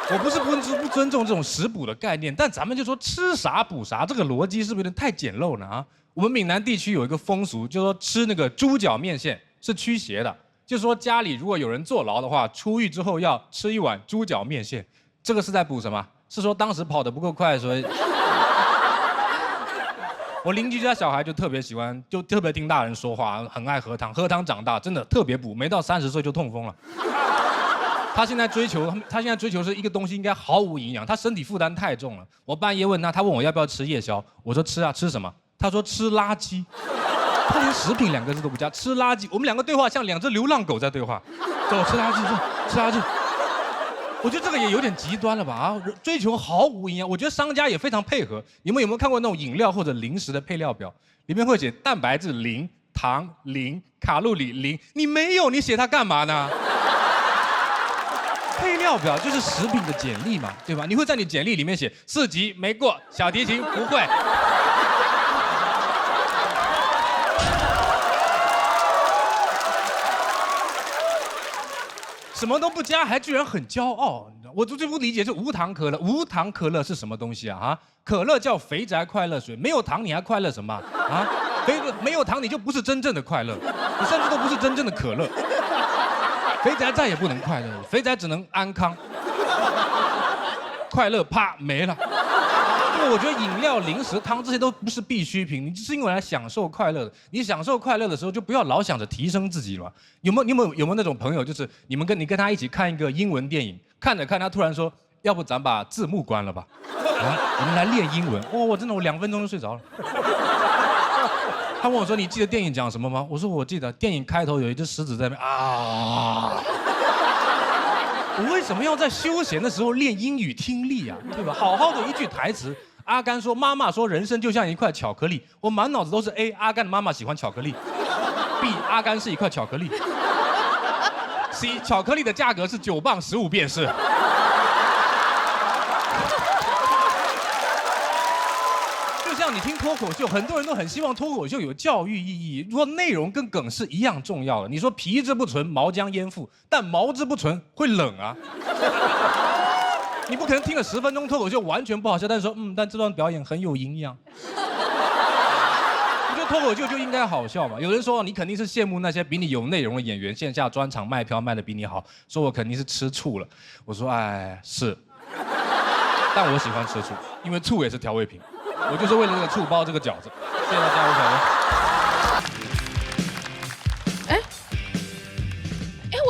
S3: 我不是不尊重这种食补的概念，但咱们就说吃啥补啥，这个逻辑是不是有点太简陋了啊？我们闽南地区有一个风俗，就说吃那个猪脚面线是驱邪的。就说家里如果有人坐牢的话，出狱之后要吃一碗猪脚面线，这个是在补什么？是说当时跑得不够快，所以我邻居家小孩就特别喜欢，就特别听大人说话，很爱喝汤，喝汤长大，真的特别补，没到30岁就痛风了。他现在追求是一个东西应该毫无营养，他身体负担太重了。我半夜问他，他问我要不要吃夜宵，我说吃啊，吃什么？他说吃垃圾。他连食品2个字都不加，吃垃圾。我们2个对话像2只流浪狗在对话，走吃垃圾，走吃垃圾。我觉得这个也有点极端了吧啊！追求毫无营养，我觉得商家也非常配合。你们有没有看过那种饮料或者零食的配料表？里面会写蛋白质0、糖0、卡路里0。你没有，你写它干嘛呢？配料表就是食品的简历嘛，对吧？你会在你简历里面写4级没过，小提琴不会。什么都不加，还居然很骄傲，你知道？我最不理解是无糖可乐，无糖可乐是什么东西啊？可乐叫肥宅快乐水，没有糖你还快乐什么啊？没有糖你就不是真正的快乐，你甚至都不是真正的可乐。肥宅再也不能快乐了，肥宅只能安康。快乐啪没了。因为我觉得饮料、零食、汤这些都不是必需品，你是因为来享受快乐的。你享受快乐的时候，就不要老想着提升自己了。有没有那种朋友，就是你跟他一起看一个英文电影，看着看他突然说，要不咱把字幕关了吧？啊，我们来练英文。哇，我真的2分钟就睡着了。他问我说：“你记得电影讲什么吗？”我说：“我记得，电影开头有一只狮子在那边啊。”我为什么要在休闲的时候练英语听力啊？对吧？好好的一句台词，阿甘说：“妈妈说人生就像一块巧克力。”我满脑子都是 A， 阿甘的妈妈喜欢巧克力 ；B， 阿甘是一块巧克力 ；C， 巧克力的价格是9磅15便士。就像你听脱口秀，很多人都很希望脱口秀有教育意义，如果内容跟梗是一样重要的。你说皮之不纯，毛将焉附？但毛之不纯会冷啊。你不可能听了10分钟脱口秀完全不好笑，但是说但这段表演很有营养。我觉得脱口秀就应该好笑嘛。有人说你肯定是羡慕那些比你有内容的演员，线下专场卖票卖得比你好，说我肯定是吃醋了。我说哎是，但我喜欢吃醋，因为醋也是调味品。我就是为了这个醋包这个饺子。谢谢大家，我小文。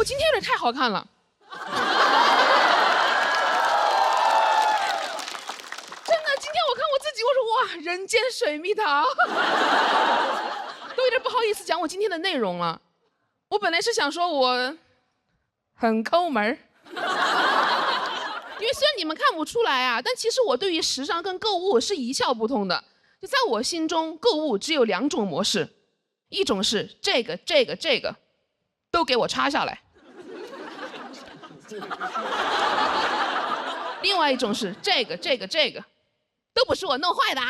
S8: 我今天有点太好看了。真的，今天我看我自己，我说哇，人间水蜜桃，都有点不好意思讲我今天的内容了。我本来是想说我很抠门儿。因为虽然你们看不出来啊，但其实我对于时尚跟购物是一窍不通的。就在我心中，购物只有2种模式，一种是这个都给我插下来，另外一种是这个都不是我弄坏的啊。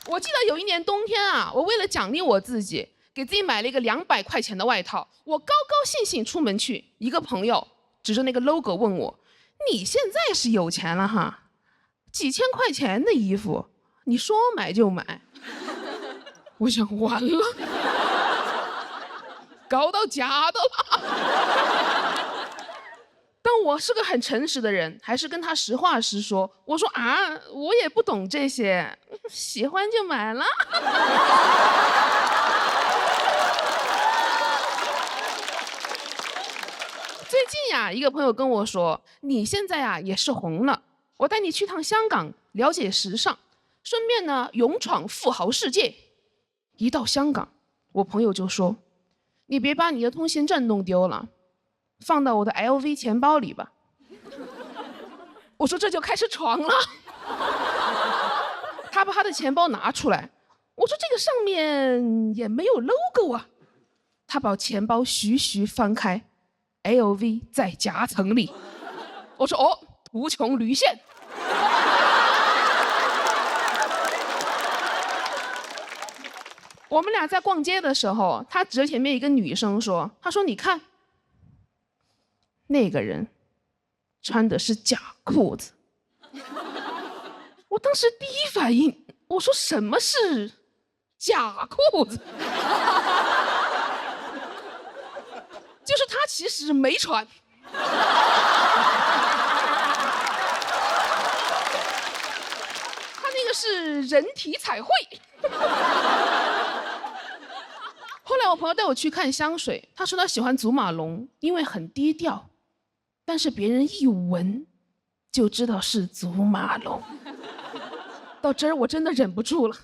S8: 我记得有一年冬天啊，我为了奖励我自己，给自己买了一个200块钱的外套，我高高兴兴出门去，一个朋友指着那个 logo 问我：“你现在是有钱了哈，几千块钱的衣服，你说买就买。”我想完了，搞到假的了。但我是个很诚实的人，还是跟他实话实说。我说啊，我也不懂这些，喜欢就买了。最近呀，一个朋友跟我说，你现在呀也是红了，我带你去趟香港，了解时尚，顺便呢勇闯富豪世界。一到香港，我朋友就说，你别把你的通行证弄丢了，放到我的 LV 钱包里吧。我说这就开始闯了。他把他的钱包拿出来，我说这个上面也没有 logo 啊。他把钱包徐徐翻开， LV 在夹层里。我说哦，图穷驴线。我们俩在逛街的时候，他指着前面一个女生说，他说你看，那个人穿的是假裤子。我当时第一反应，我说什么是假裤子？就是他其实没穿。他那个是人体彩绘。后来我朋友带我去看香水，他说他喜欢祖马龙，因为很低调，但是别人一闻就知道是祖马龙。到这儿我真的忍不住了，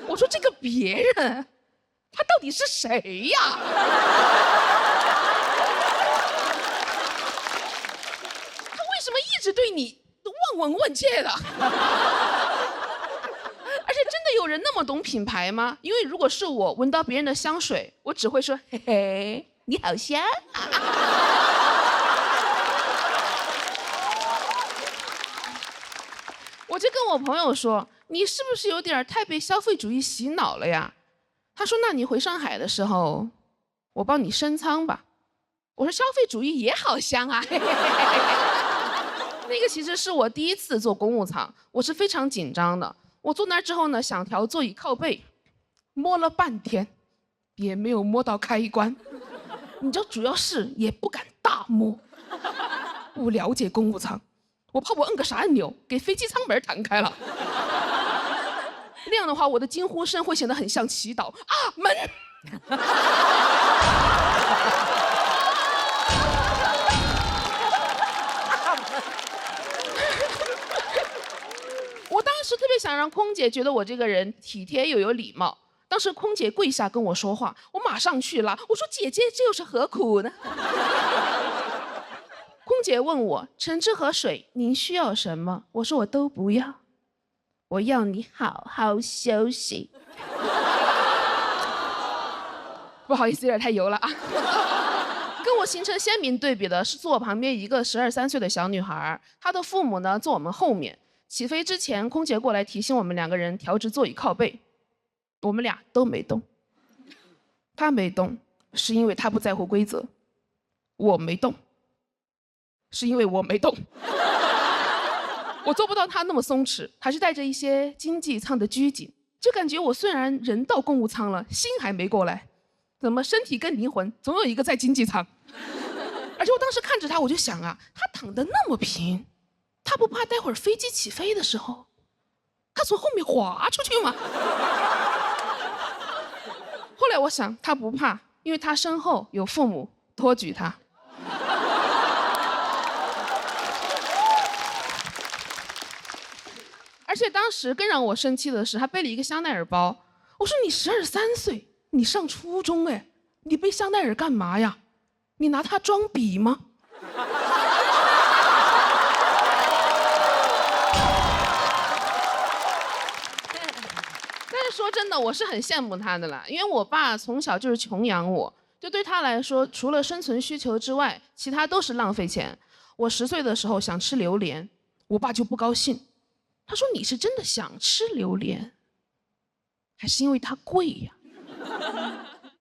S8: 我说这个别人，他到底是谁呀？他为什么一直对你望闻问切的？而且真的有人那么懂品牌吗？因为如果是我闻到别人的香水，我只会说嘿嘿，你好香啊。我就跟我朋友说，你是不是有点太被消费主义洗脑了呀？他说那你回上海的时候，我帮你升舱吧。我说消费主义也好香啊。那个其实是我第一次坐公务舱，我是非常紧张的。我坐那儿之后呢，想调座椅靠背，摸了半天，也没有摸到开关。你知道，主要是也不敢大摸。不了解公务舱，我怕我摁个啥按钮，给飞机舱门弹开了。那样的话，我的惊呼声会显得很像祈祷啊，门！我当时特别想让空姐觉得我这个人体贴又有礼貌。当时空姐跪下跟我说话，我马上去了。我说：“姐姐，这又是何苦呢？”空姐问我：“橙汁和水，您需要什么？”我说：“我都不要，我要你好好休息。”不好意思，有点太油了啊。跟我形成鲜明对比的是坐我旁边一个12、13岁的小女孩，她的父母呢坐我们后面。起飞之前，空姐过来提醒我们2个人调直座椅靠背，我们俩都没动。她没动，是因为她不在乎规则；我没动，是因为我没动。我做不到她那么松弛，还是带着一些经济舱的拘谨，就感觉我虽然人到公务舱了，心还没过来，怎么身体跟灵魂总有一个在经济舱。而且我当时看着她，我就想啊，她躺得那么平，她不怕待会儿飞机起飞的时候，她从后面滑出去吗？后来我想，她不怕，因为她身后有父母托举她。而且当时更让我生气的是，她背了一个香奈儿包。我说：“你12、13岁，你上初中哎，你背香奈儿干嘛呀？你拿它装笔吗？”但是说真的，我是很羡慕他的啦，因为我爸从小就是穷养我，就对他来说，除了生存需求之外，其他都是浪费钱。我10岁的时候想吃榴莲，我爸就不高兴，他说：“你是真的想吃榴莲，还是因为它贵呀？”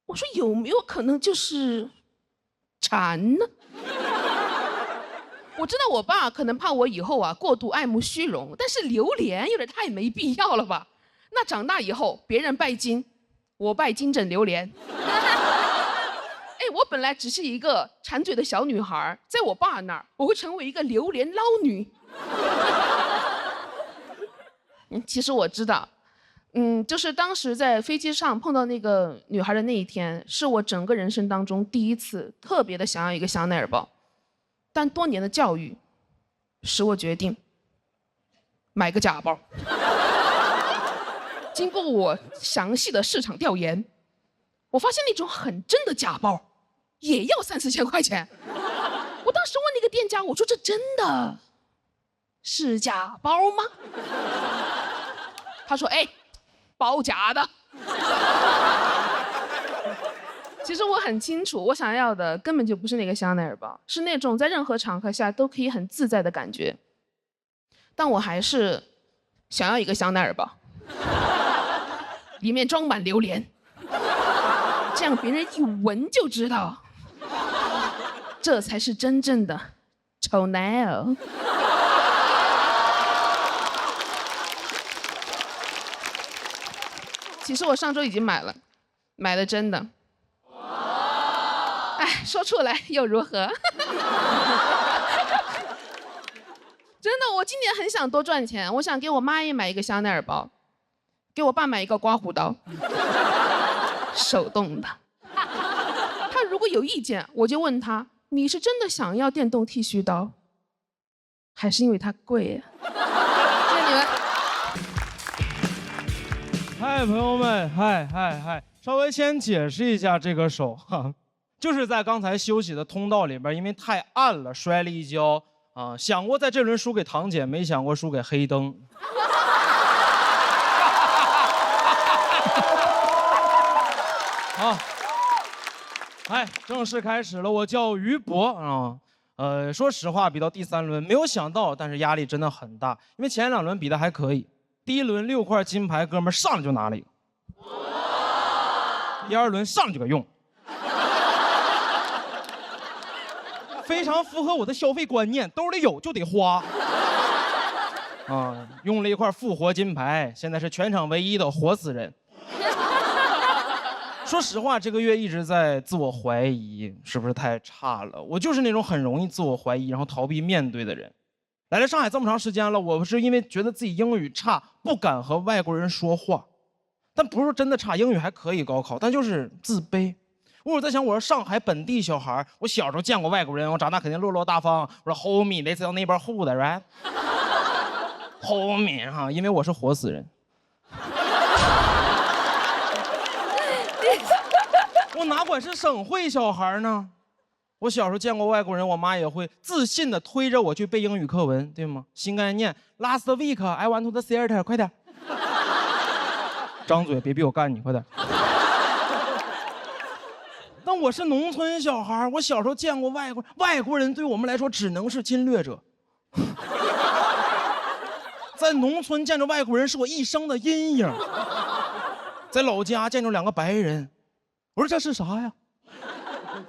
S8: 我说：“有没有可能就是馋呢？”我知道我爸可能怕我以后啊过度爱慕虚荣，但是榴莲有点太没必要了吧？那长大以后别人拜金，我拜金枕榴莲。哎，我本来只是一个馋嘴的小女孩，在我爸那儿我会成为一个榴莲捞女。其实我知道，就是当时在飞机上碰到那个女孩的那一天，是我整个人生当中第一次特别的想要一个香奈儿包。但多年的教育，使我决定买个假包。经过我详细的市场调研，我发现那种很真的假包，也要3、4千块钱。我当时问那个店家，我说：“这真的是假包吗？”他说：“哎，包假的。”其实我很清楚，我想要的根本就不是那个香奈儿包，是那种在任何场合下都可以很自在的感觉。但我还是想要一个香奈儿包，里面装满榴莲，这样别人一闻就知道，这才是真正的丑男儿。其实我上周已经买了，买的真的。哎，说出来又如何？真的，我今年很想多赚钱，我想给我妈也买一个香奈儿包，给我爸买一个刮胡刀，手动的。他如果有意见，我就问他：你是真的想要电动剃须刀，还是因为它贵呀？谢谢你们。
S9: 嗨，朋友们，嗨，稍微先解释一下这个手哈。就是在刚才休息的通道里边，因为太暗了，摔了一跤啊！想过在这轮输给堂姐，没想过输给黑灯。好，哎，正式开始了。我叫于博啊，说实话，比到第3轮没有想到，但是压力真的很大，因为前2轮比的还可以。第1轮6块金牌，哥们儿上来就拿了一个。第2轮上来就给用。非常符合我的消费观念，兜里有就得花。啊，用了一块复活金牌，现在是全场唯一的活死人。说实话，这个月一直在自我怀疑，是不是太差了？我就是那种很容易自我怀疑，然后逃避面对的人。来了上海这么长时间了，我是因为觉得自己英语差，不敢和外国人说话。但不是说真的差，英语还可以高考，但就是自卑。我在想，我是上海本地小孩，我小时候见过外国人，我长大肯定落落大方。我说 homie， let's go neighborhood right？ homie 哈，因为我是活死人。我哪管是省会小孩呢？我小时候见过外国人，我妈也会自信地推着我去背英语课文，对吗？新概念 ，Last week I went to the theater， 快点，张嘴，别逼我干你，快点。但我是农村小孩，我小时候见过外国人，对我们来说只能是侵略者。在农村见着外国人是我一生的阴影。在老家见着2个白人，我说这是啥呀？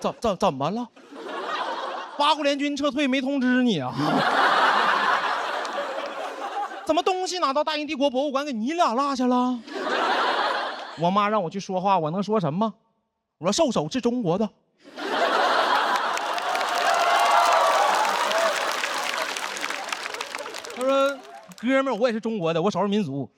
S9: 怎么了？八国联军撤退没通知你啊？怎么东西拿到大英帝国博物馆给你俩落下了？我妈让我去说话，我能说什么？我说兽首是中国的。他说哥们儿，我也是中国的，我少数民族。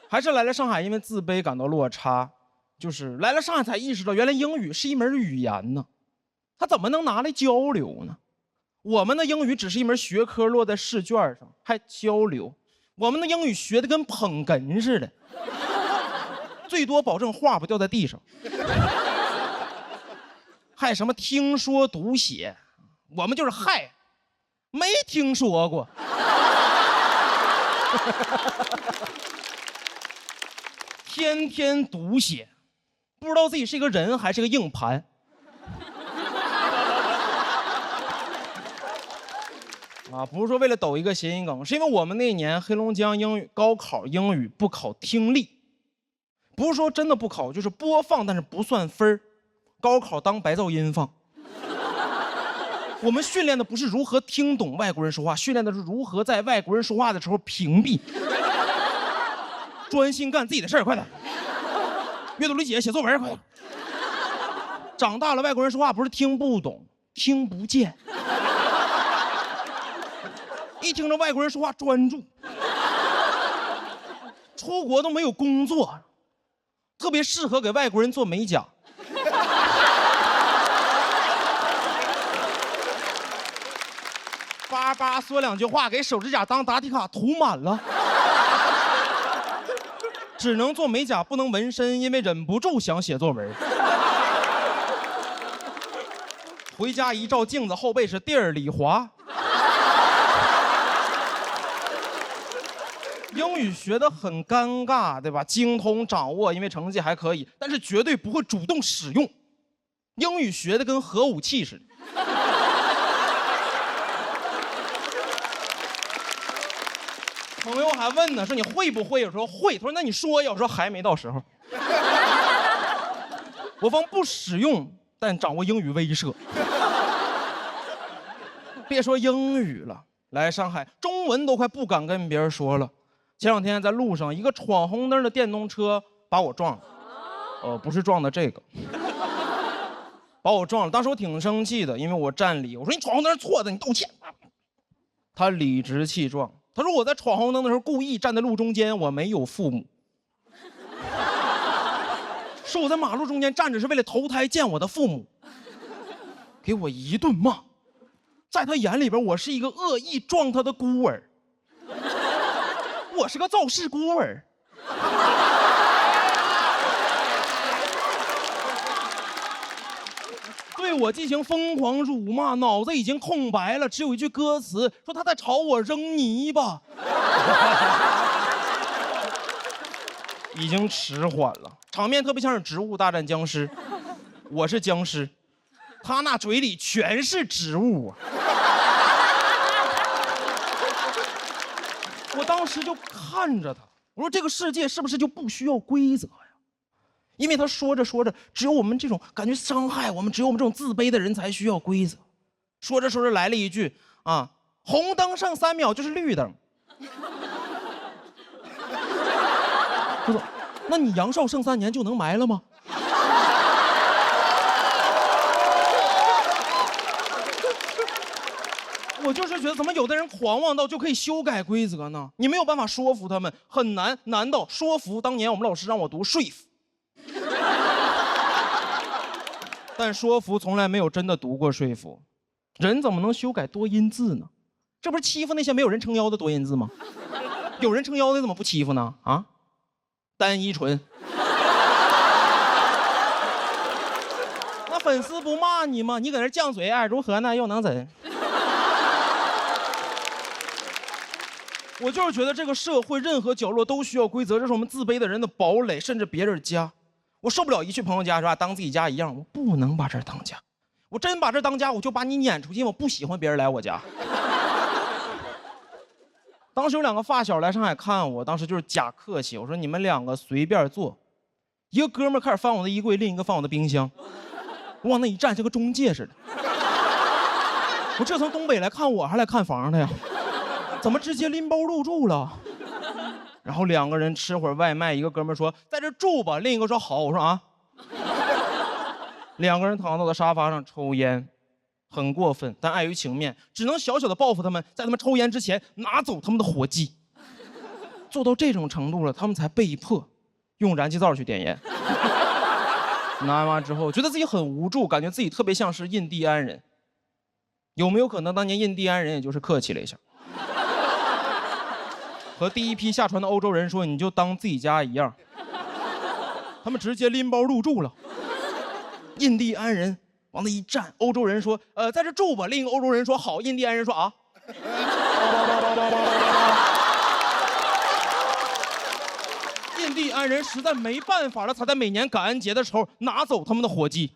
S9: 还是来了上海，因为自卑感到落差，就是来了上海才意识到，原来英语是一门语言呢，它怎么能拿来交流呢？我们的英语只是一门学科落在试卷上，还交流？我们的英语学的跟捧哏似的，最多保证话不掉在地上，还什么听说读写，我们就是嗨，没听说过。天天读写，不知道自己是一个人还是个硬盘。啊，不是说为了抖一个谐音梗，是因为我们那年黑龙江英语高考英语不考听力，不是说真的不考，就是播放但是不算分儿，高考当白噪音放。我们训练的不是如何听懂外国人说话，训练的是如何在外国人说话的时候屏蔽。专心干自己的事儿，快点！阅读理解，写作文，快点！长大了，外国人说话不是听不懂，听不见。一听着外国人说话专注，出国都没有工作，特别适合给外国人做美甲。叭叭说2句话，给手指甲当答题卡涂满了。只能做美甲，不能纹身，因为忍不住想写作文。回家一照镜子，后背是地儿里滑。英语学得很尴尬，对吧？精通掌握，因为成绩还可以，但是绝对不会主动使用。英语学得跟核武器似的。朋友还问呢，说你会不会？我说会。他说那你说呀。我说还没到时候。我方不使用，但掌握英语威慑。别说英语了，来上海中文都快不敢跟别人说了。前2天在路上，一个闯红灯的电动车把我撞了，不是撞的这个，把我撞了。当时我挺生气的，因为我占理，我说你闯红灯是错的，你道歉。他理直气壮。他说我在闯红灯的时候故意站在路中间，我没有父母。说我在马路中间站着是为了投胎见我的父母，给我一顿骂。在他眼里边，我是一个恶意撞他的孤儿，我是个肇事孤儿。对我进行疯狂辱骂，脑子已经空白了，只有一句歌词说他在朝我扔泥巴。已经迟缓了，场面特别像是植物大战僵尸，我是僵尸，他那嘴里全是植物啊。我当时就看着他，我说这个世界是不是就不需要规则呀？因为他说着说着，只有我们这种感觉伤害我们，只有我们这种自卑的人才需要规则。说着说着来了一句啊，红灯剩3秒就是绿灯。他说，那你阳寿剩3年就能埋了吗？我就是觉得，怎么有的人狂妄到就可以修改规则呢？你没有办法说服他们，很难。难道说服？当年我们老师让我读说服。但说服从来没有真的读过说服，人怎么能修改多音字呢？这不是欺负那些没有人撑腰的多音字吗？有人撑腰的怎么不欺负呢？啊，单依纯，那粉丝不骂你吗？你搁那犟嘴，哎，如何呢？又能怎？我就是觉得这个社会任何角落都需要规则，这是我们自卑的人的堡垒，甚至别人家。我受不了一去朋友家是吧，当自己家一样，我不能把这儿当家。我真把这儿当家，我就把你撵出去，我不喜欢别人来我家。当时有2个发小来上海看我，当时就是假客气，我说你们2个随便坐。一个哥们儿开始翻我的衣柜，另一个翻我的冰箱，我往那一站，像个中介似的。我这从东北来看我，还来看房的呀？怎么直接拎包入住了？然后2个人吃会儿外卖，一个哥们说在这住吧，另一个说好。我说啊。2个人躺到了沙发上抽烟，很过分，但碍于情面，只能小小的报复他们，在他们抽烟之前拿走他们的火机。做到这种程度了，他们才被迫用燃气灶去点烟。拿完之后，觉得自己很无助，感觉自己特别像是印第安人。有没有可能当年印第安人也就是客气了一下？和第一批下船的欧洲人说，你就当自己家一样。他们直接拎包入住了。印第安人往那一站，欧洲人说在这住吧，另一个欧洲人说好，印第安人说啊。印第安人实在没办法了，才在每年感恩节的时候拿走他们的火鸡。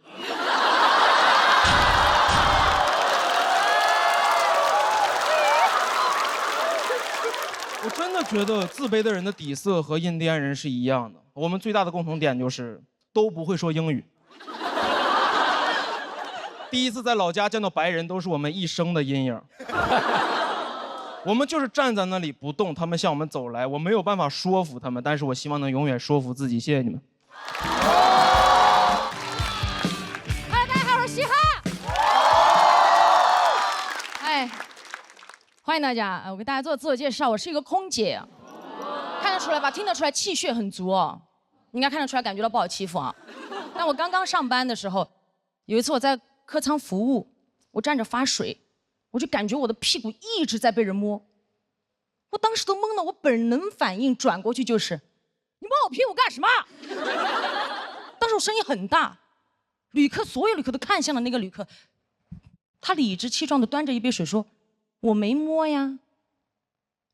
S9: 我真的觉得自卑的人的底色和印第安人是一样的，我们最大的共同点就是都不会说英语。第一次在老家见到白人，都是我们一生的阴影。我们就是站在那里不动，他们向我们走来，我没有办法说服他们，但是我希望能永远说服自己。谢谢你们。
S10: 大家好，我是嘻哈。哎，欢迎大家，我给大家做自我介绍，我是一个空姐，看得出来吧？听得出来气血很足哦，应该看得出来，感觉到不好欺负啊。但我刚刚上班的时候，有一次我在客舱服务，我站着发水，我就感觉我的屁股一直在被人摸，我当时都懵了，我本能反应转过去就是你摸我屁股干什么？当时我声音很大，所有旅客都看向了那个旅客，他理直气壮地端着一杯水说，我没摸呀，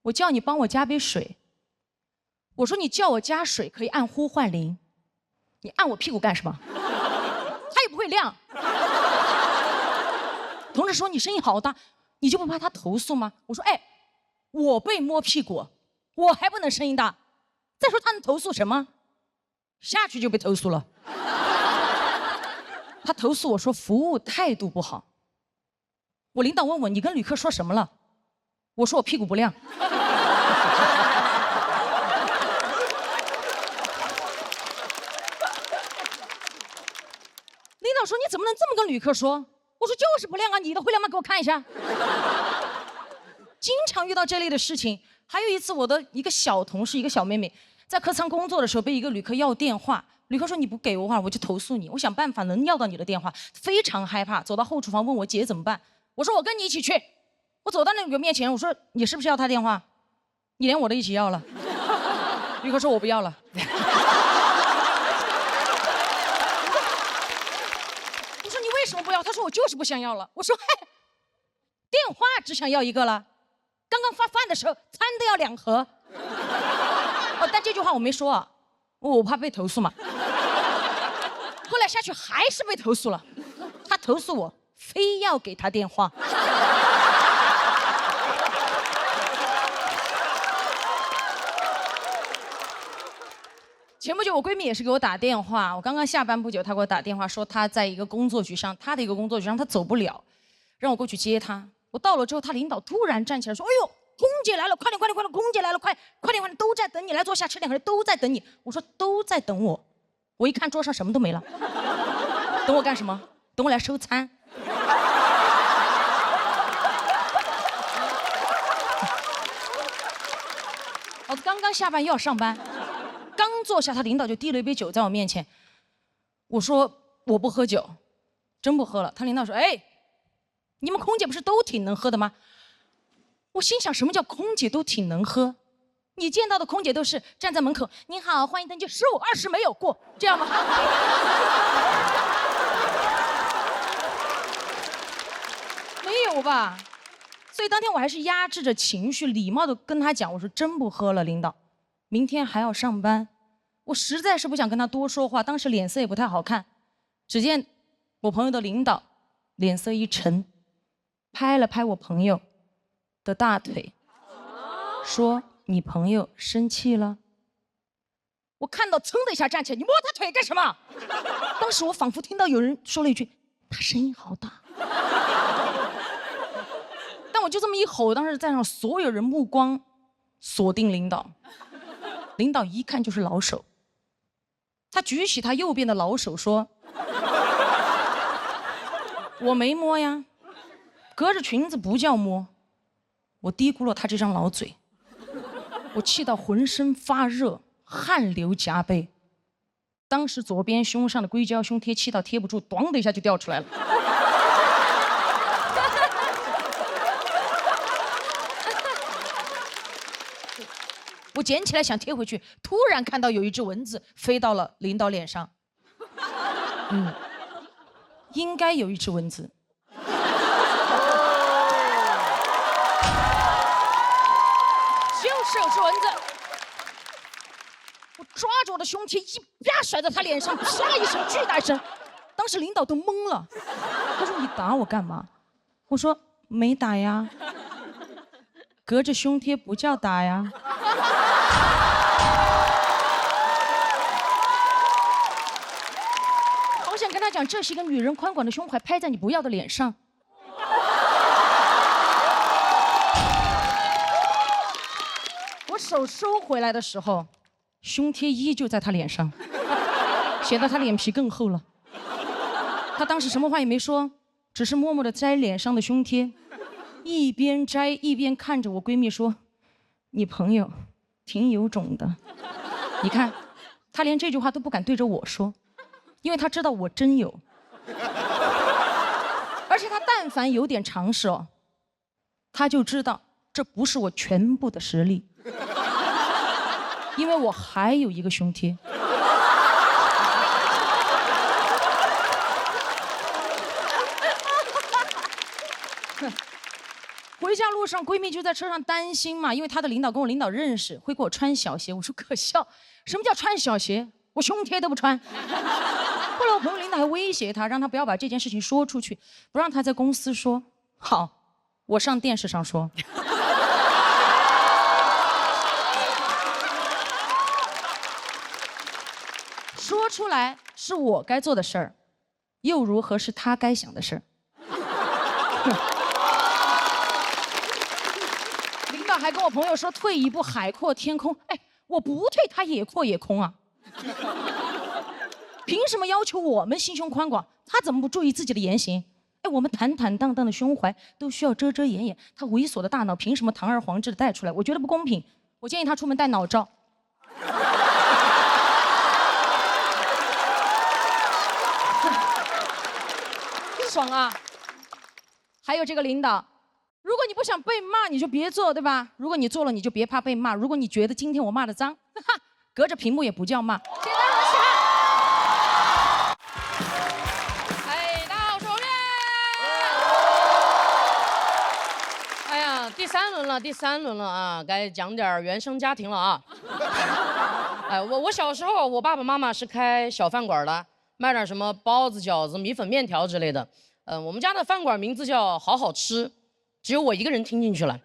S10: 我叫你帮我加杯水。我说你叫我加水可以按呼唤铃，你按我屁股干什么？他也不会亮。同事说你声音好大，你就不怕他投诉吗？我说哎，我被摸屁股，我还不能声音大，再说他能投诉什么？下去就被投诉了。他投诉我说服务态度不好。我领导问我你跟旅客说什么了？我说我屁股不亮。领导说你怎么能这么跟旅客说？我说就是不亮啊，你的会亮吗？给我看一下。经常遇到这类的事情。还有一次，我的一个小同事，一个小妹妹，在客舱工作的时候被一个旅客要电话，旅客说你不给我话，我就投诉你。我想办法能要到你的电话，非常害怕，走到后厨房问我姐怎么办。我说我跟你一起去。我走到那个面前，我说你是不是要他电话？你连我都一起要了。旅客说我不要了。为什么不要？他说我就是不想要了。我说嗨，电话只想要一个了，刚刚发饭的时候餐都要2盒。哦，但这句话我没说啊，我怕被投诉嘛。后来下去还是被投诉了，他投诉我非要给他电话。前不久我闺蜜也是给我打电话，我刚刚下班不久，她给我打电话说她在一个工作局上，她的一个工作局上她走不了，让我过去接她。我到了之后，她领导突然站起来说：“哎呦，空姐来了，快点快点快点，空姐来了，快点快点，都在等你，来坐下吃点喝，都在等你。”我说都在等我，我一看桌上什么都没了，等我干什么？等我来收餐。老子刚刚下班又要上班，刚坐下，他领导就递了一杯酒在我面前。我说我不喝酒，真不喝了。他领导说：“哎，你们空姐不是都挺能喝的吗？”我心想，什么叫空姐都挺能喝？你见到的空姐都是站在门口，您好，欢迎登机，15、20没有过，这样吗？没有吧？所以当天我还是压制着情绪，礼貌的跟他讲，我说真不喝了，领导，明天还要上班。我实在是不想跟他多说话，当时脸色也不太好看。只见我朋友的领导脸色一沉，拍了拍我朋友的大腿，说：“你朋友生气了。”我看到噌的一下站起来，你摸他腿干什么？当时我仿佛听到有人说了一句：“他声音好大。”但我就这么一吼，当时在场所有人目光锁定领导，领导一看就是老手，他举起他右边的老手说：“我没摸呀，隔着裙子不叫摸。”我低估了他这张老嘴，我气到浑身发热，汗流浃背。当时左边胸上的硅胶胸贴气到贴不住，咣的一下就掉出来了。我捡起来想贴回去，突然看到有一只蚊子飞到了领导脸上。应该有一只蚊子。就是有只蚊子。我抓着我的胸贴一啪甩在他脸上，啪一声巨大一声，当时领导都懵了。他说：“你打我干嘛？”我说：“没打呀，隔着胸贴不叫打呀。”好想跟他讲，这是一个女人宽广的胸怀拍在你不要的脸上。我手收回来的时候，胸贴依旧在他脸上，显得他脸皮更厚了。他当时什么话也没说，只是默默地摘脸上的胸贴，一边摘一边看着我闺蜜说：“你朋友挺有种的。”你看，他连这句话都不敢对着我说，因为他知道我真有。而且他但凡有点常识哦，他就知道这不是我全部的实力，因为我还有一个胸贴。回家路上，闺蜜就在车上担心嘛，因为她的领导跟我领导认识，会给我穿小鞋。我说可笑，什么叫穿小鞋？我胸贴都不穿。后来我朋友领导还威胁她，让她不要把这件事情说出去，不让她在公司说。好，我上电视上说。说出来是我该做的事儿，又如何是他该想的事儿？领导还跟我朋友说退一步海阔天空，哎，我不退他也阔也空啊。凭什么要求我们心胸宽广，他怎么不注意自己的言行？哎，我们坦坦荡荡的胸怀都需要遮遮掩掩，他猥琐的大脑凭什么堂而皇之的带出来？我觉得不公平，我建议他出门带脑罩。爽啊！还有这个领导，如果你不想被骂，你就别做，对吧？如果你做了，你就别怕被骂。如果你觉得今天我骂的脏，哈，隔着屏幕也不叫骂。谢谢大家的喜欢。
S11: 哎，大家好，我是王源。哎呀，第三轮了啊，该讲点原生家庭了啊。哎，我小时候，我爸爸妈妈是开小饭馆的。卖点什么包子、饺子、米粉、面条之类的。我们家的饭馆名字叫好好吃，只有我一个人听进去了。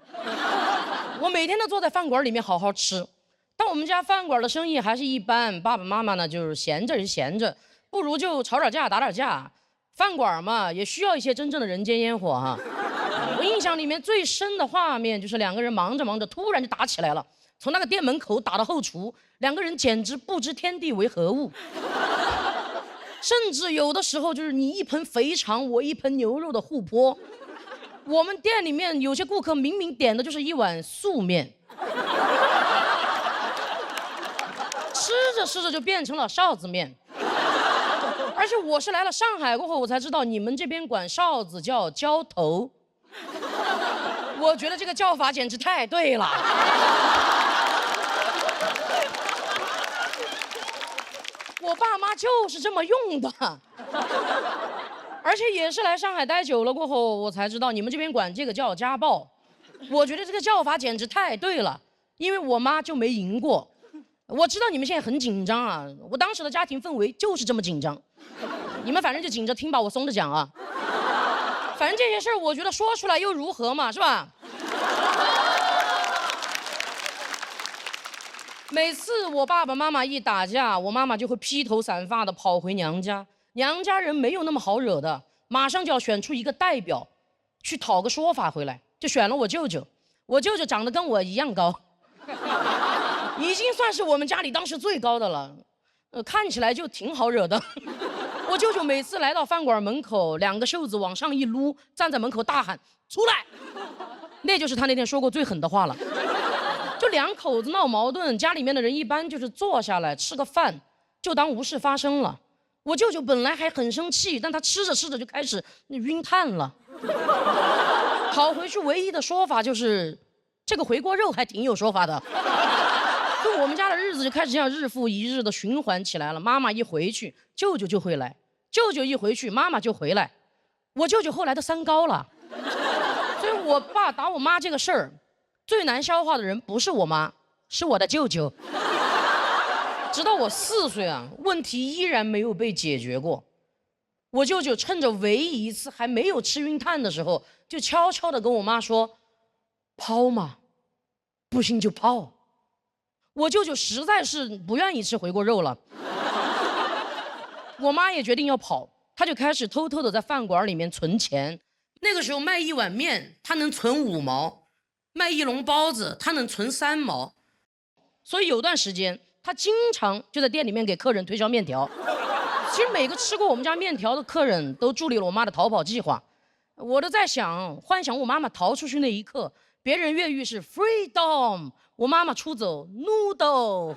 S11: 我每天都坐在饭馆里面好好吃，但我们家饭馆的生意还是一般，爸爸妈妈呢就是闲着是闲着，不如就吵点架打点架。饭馆嘛，也需要一些真正的人间烟火哈。我印象里面最深的画面就是两个人忙着忙着，突然就打起来了，从那个店门口打到后厨，两个人简直不知天地为何物。甚至有的时候就是你一盆肥肠，我一盆牛肉的互泼。我们店里面有些顾客明明点的就是一碗素面，吃着吃着就变成了臊子面。而且我是来了上海过后，我才知道你们这边管臊子叫浇头。我觉得这个叫法简直太对了。我爸妈就是这么用的，而且也是来上海待久了过后，我才知道你们这边管这个叫家暴。我觉得这个叫法简直太对了，因为我妈就没赢过。我知道你们现在很紧张啊，我当时的家庭氛围就是这么紧张。你们反正就紧着听吧，我松着讲啊。反正这些事儿，我觉得说出来又如何嘛，是吧？每次我爸爸妈妈一打架，我妈妈就会披头散发的跑回娘家。娘家人没有那么好惹的，马上就要选出一个代表，去讨个说法回来，就选了我舅舅。我舅舅长得跟我一样高，已经算是我们家里当时最高的了，看起来就挺好惹的。我舅舅每次来到饭馆门口，两个袖子往上一撸，站在门口大喊出来，那就是他那天说过最狠的话了。就两口子闹矛盾，家里面的人一般就是坐下来吃个饭，就当无事发生了。我舅舅本来还很生气，但他吃着吃着就开始晕碳了。跑回去唯一的说法就是这个回锅肉还挺有说法的。就我们家的日子就开始这样日复一日的循环起来了。妈妈一回去，舅舅就会来；舅舅一回去，妈妈就回来。我舅舅后来都三高了，所以我爸打我妈这个事儿，最难消化的人不是我妈，是我的舅舅。直到我4岁啊，问题依然没有被解决过。我舅舅趁着唯一一次还没有吃晕碳的时候，就悄悄地跟我妈说：“抛嘛，不行就抛。”我舅舅实在是不愿意吃回锅肉了，我妈也决定要跑，她就开始偷偷的在饭馆里面存钱。那个时候卖一碗面，她能存5毛；卖一笼包子，她能存3毛。所以有段时间，她经常就在店里面给客人推销面条。其实每个吃过我们家面条的客人都助力了我妈的逃跑计划。我都在想，幻想我妈妈逃出去那一刻，别人越狱是 freedom， 我妈妈出走 noodle。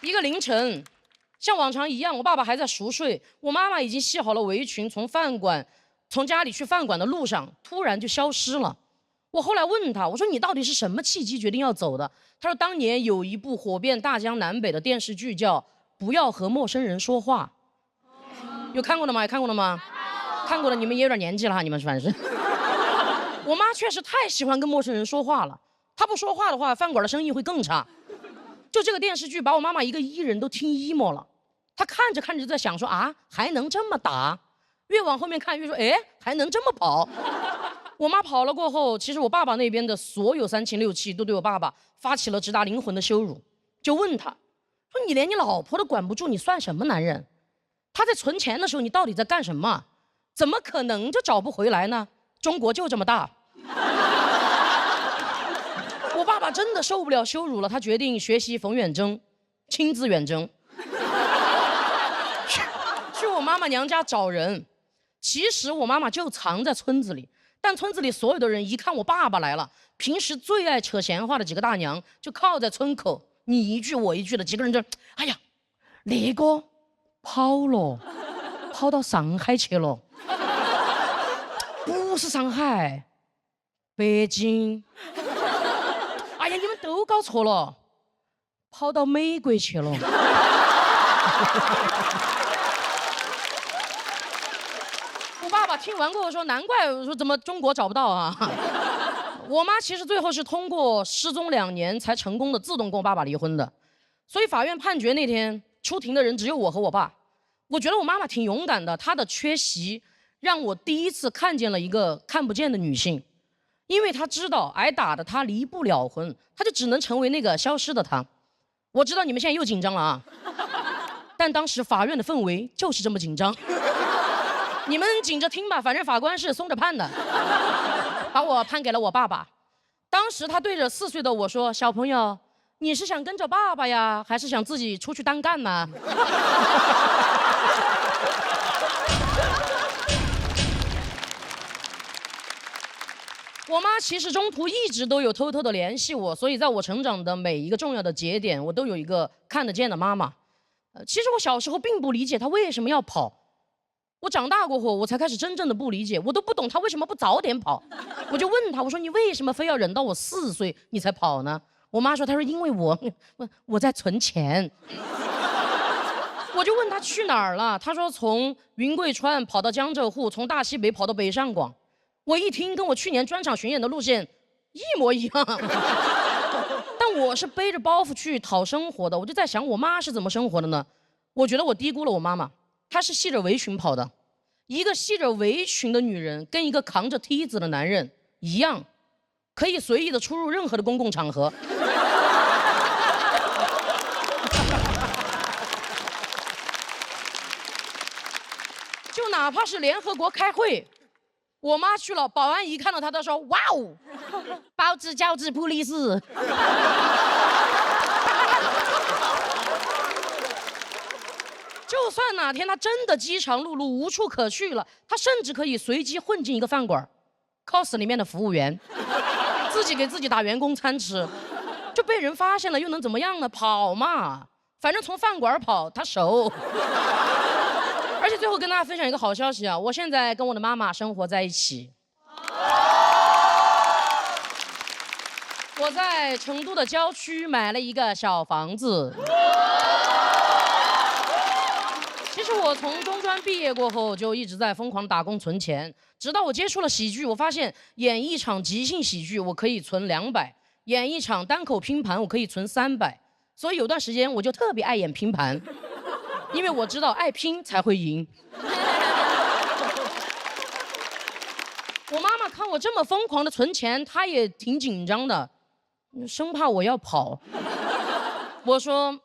S11: 一个凌晨，像往常一样，我爸爸还在熟睡，我妈妈已经系好了围裙，从家里去饭馆的路上，突然就消失了。我后来问他，我说你到底是什么契机决定要走的？他说当年有一部火遍大江南北的电视剧叫《不要和陌生人说话》，有看过的吗？有看过的吗？看过的你们也有点年纪了哈，你们反正是。我妈确实太喜欢跟陌生人说话了，她不说话的话，饭馆的生意会更差。就这个电视剧把我妈妈一个艺人都听 emo 了，她看着看着就在想说啊，还能这么打？越往后面看越说，哎，还能这么跑？我妈跑了过后，其实我爸爸那边的所有3亲6戚都对我爸爸发起了直达灵魂的羞辱，就问他说：“你连你老婆都管不住，你算什么男人？他在存钱的时候，你到底在干什么？怎么可能就找不回来呢？中国就这么大。”我爸爸真的受不了羞辱了，他决定学习冯远征，亲自远征，去我妈妈娘家找人。其实我妈妈就藏在村子里。但村子里所有的人一看我爸爸来了，平时最爱扯闲话的几个大娘就靠在村口，你一句我一句的，几个人就，哎呀，那个跑了，跑到上海去了，不是上海，北京。哎呀，你们都搞错了，跑到美国去了。我爸爸听完过后说：“难怪我说怎么中国找不到啊。”我妈其实最后是通过失踪2年才成功的自动跟我爸爸离婚的，所以法院判决那天出庭的人只有我和我爸。我觉得我妈妈挺勇敢的，她的缺席让我第一次看见了一个看不见的女性。因为他知道挨打的他离不了婚，他就只能成为那个消失的他。我知道你们现在又紧张了啊，但当时法院的氛围就是这么紧张。你们紧着听吧，反正法官是松着判的，把我判给了我爸爸。当时他对着4岁的我说：“小朋友，你是想跟着爸爸呀，还是想自己出去单干呢？”我妈其实中途一直都有偷偷的联系我，所以在我成长的每一个重要的节点，我都有一个看得见的妈妈。其实我小时候并不理解她为什么要跑，我长大过后我才开始真正的不理解，我都不懂她为什么不早点跑。我就问她，我说你为什么非要忍到我4岁你才跑呢？我妈说，她说因为我在存钱。我就问她去哪儿了，她说从云贵川跑到江浙沪，从大西北跑到北上广。我一听，跟我去年专场巡演的路线一模一样。但我是背着包袱去讨生活的，我就在想，我妈是怎么生活的呢？我觉得我低估了我妈妈，她是系着围裙跑的。一个系着围裙的女人，跟一个扛着梯子的男人一样，可以随意的出入任何的公共场合。就哪怕是联合国开会。我妈去了，保安一看到她，她说：“哇哦，包子、饺子、普利斯。”就算哪天她真的饥肠辘辘、无处可去了，她甚至可以随机混进一个饭馆 ，cos 里面的服务员，自己给自己打员工餐吃。就被人发现了，又能怎么样呢？跑嘛，反正从饭馆跑，她熟。而且最后跟大家分享一个好消息啊，我现在跟我的妈妈生活在一起。我在成都的郊区买了一个小房子。其实我从中专毕业过后就一直在疯狂打工存钱，直到我接触了喜剧，我发现演一场即兴喜剧我可以存200，演一场单口拼盘我可以存300，所以有段时间我就特别爱演拼盘。因为我知道爱拼才会赢。我妈妈看我这么疯狂的存钱，她也挺紧张的，生怕我要跑。我说：“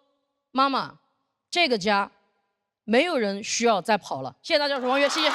S11: 妈妈，这个家没有人需要再跑了。”谢谢大家，我是王悦，谢谢。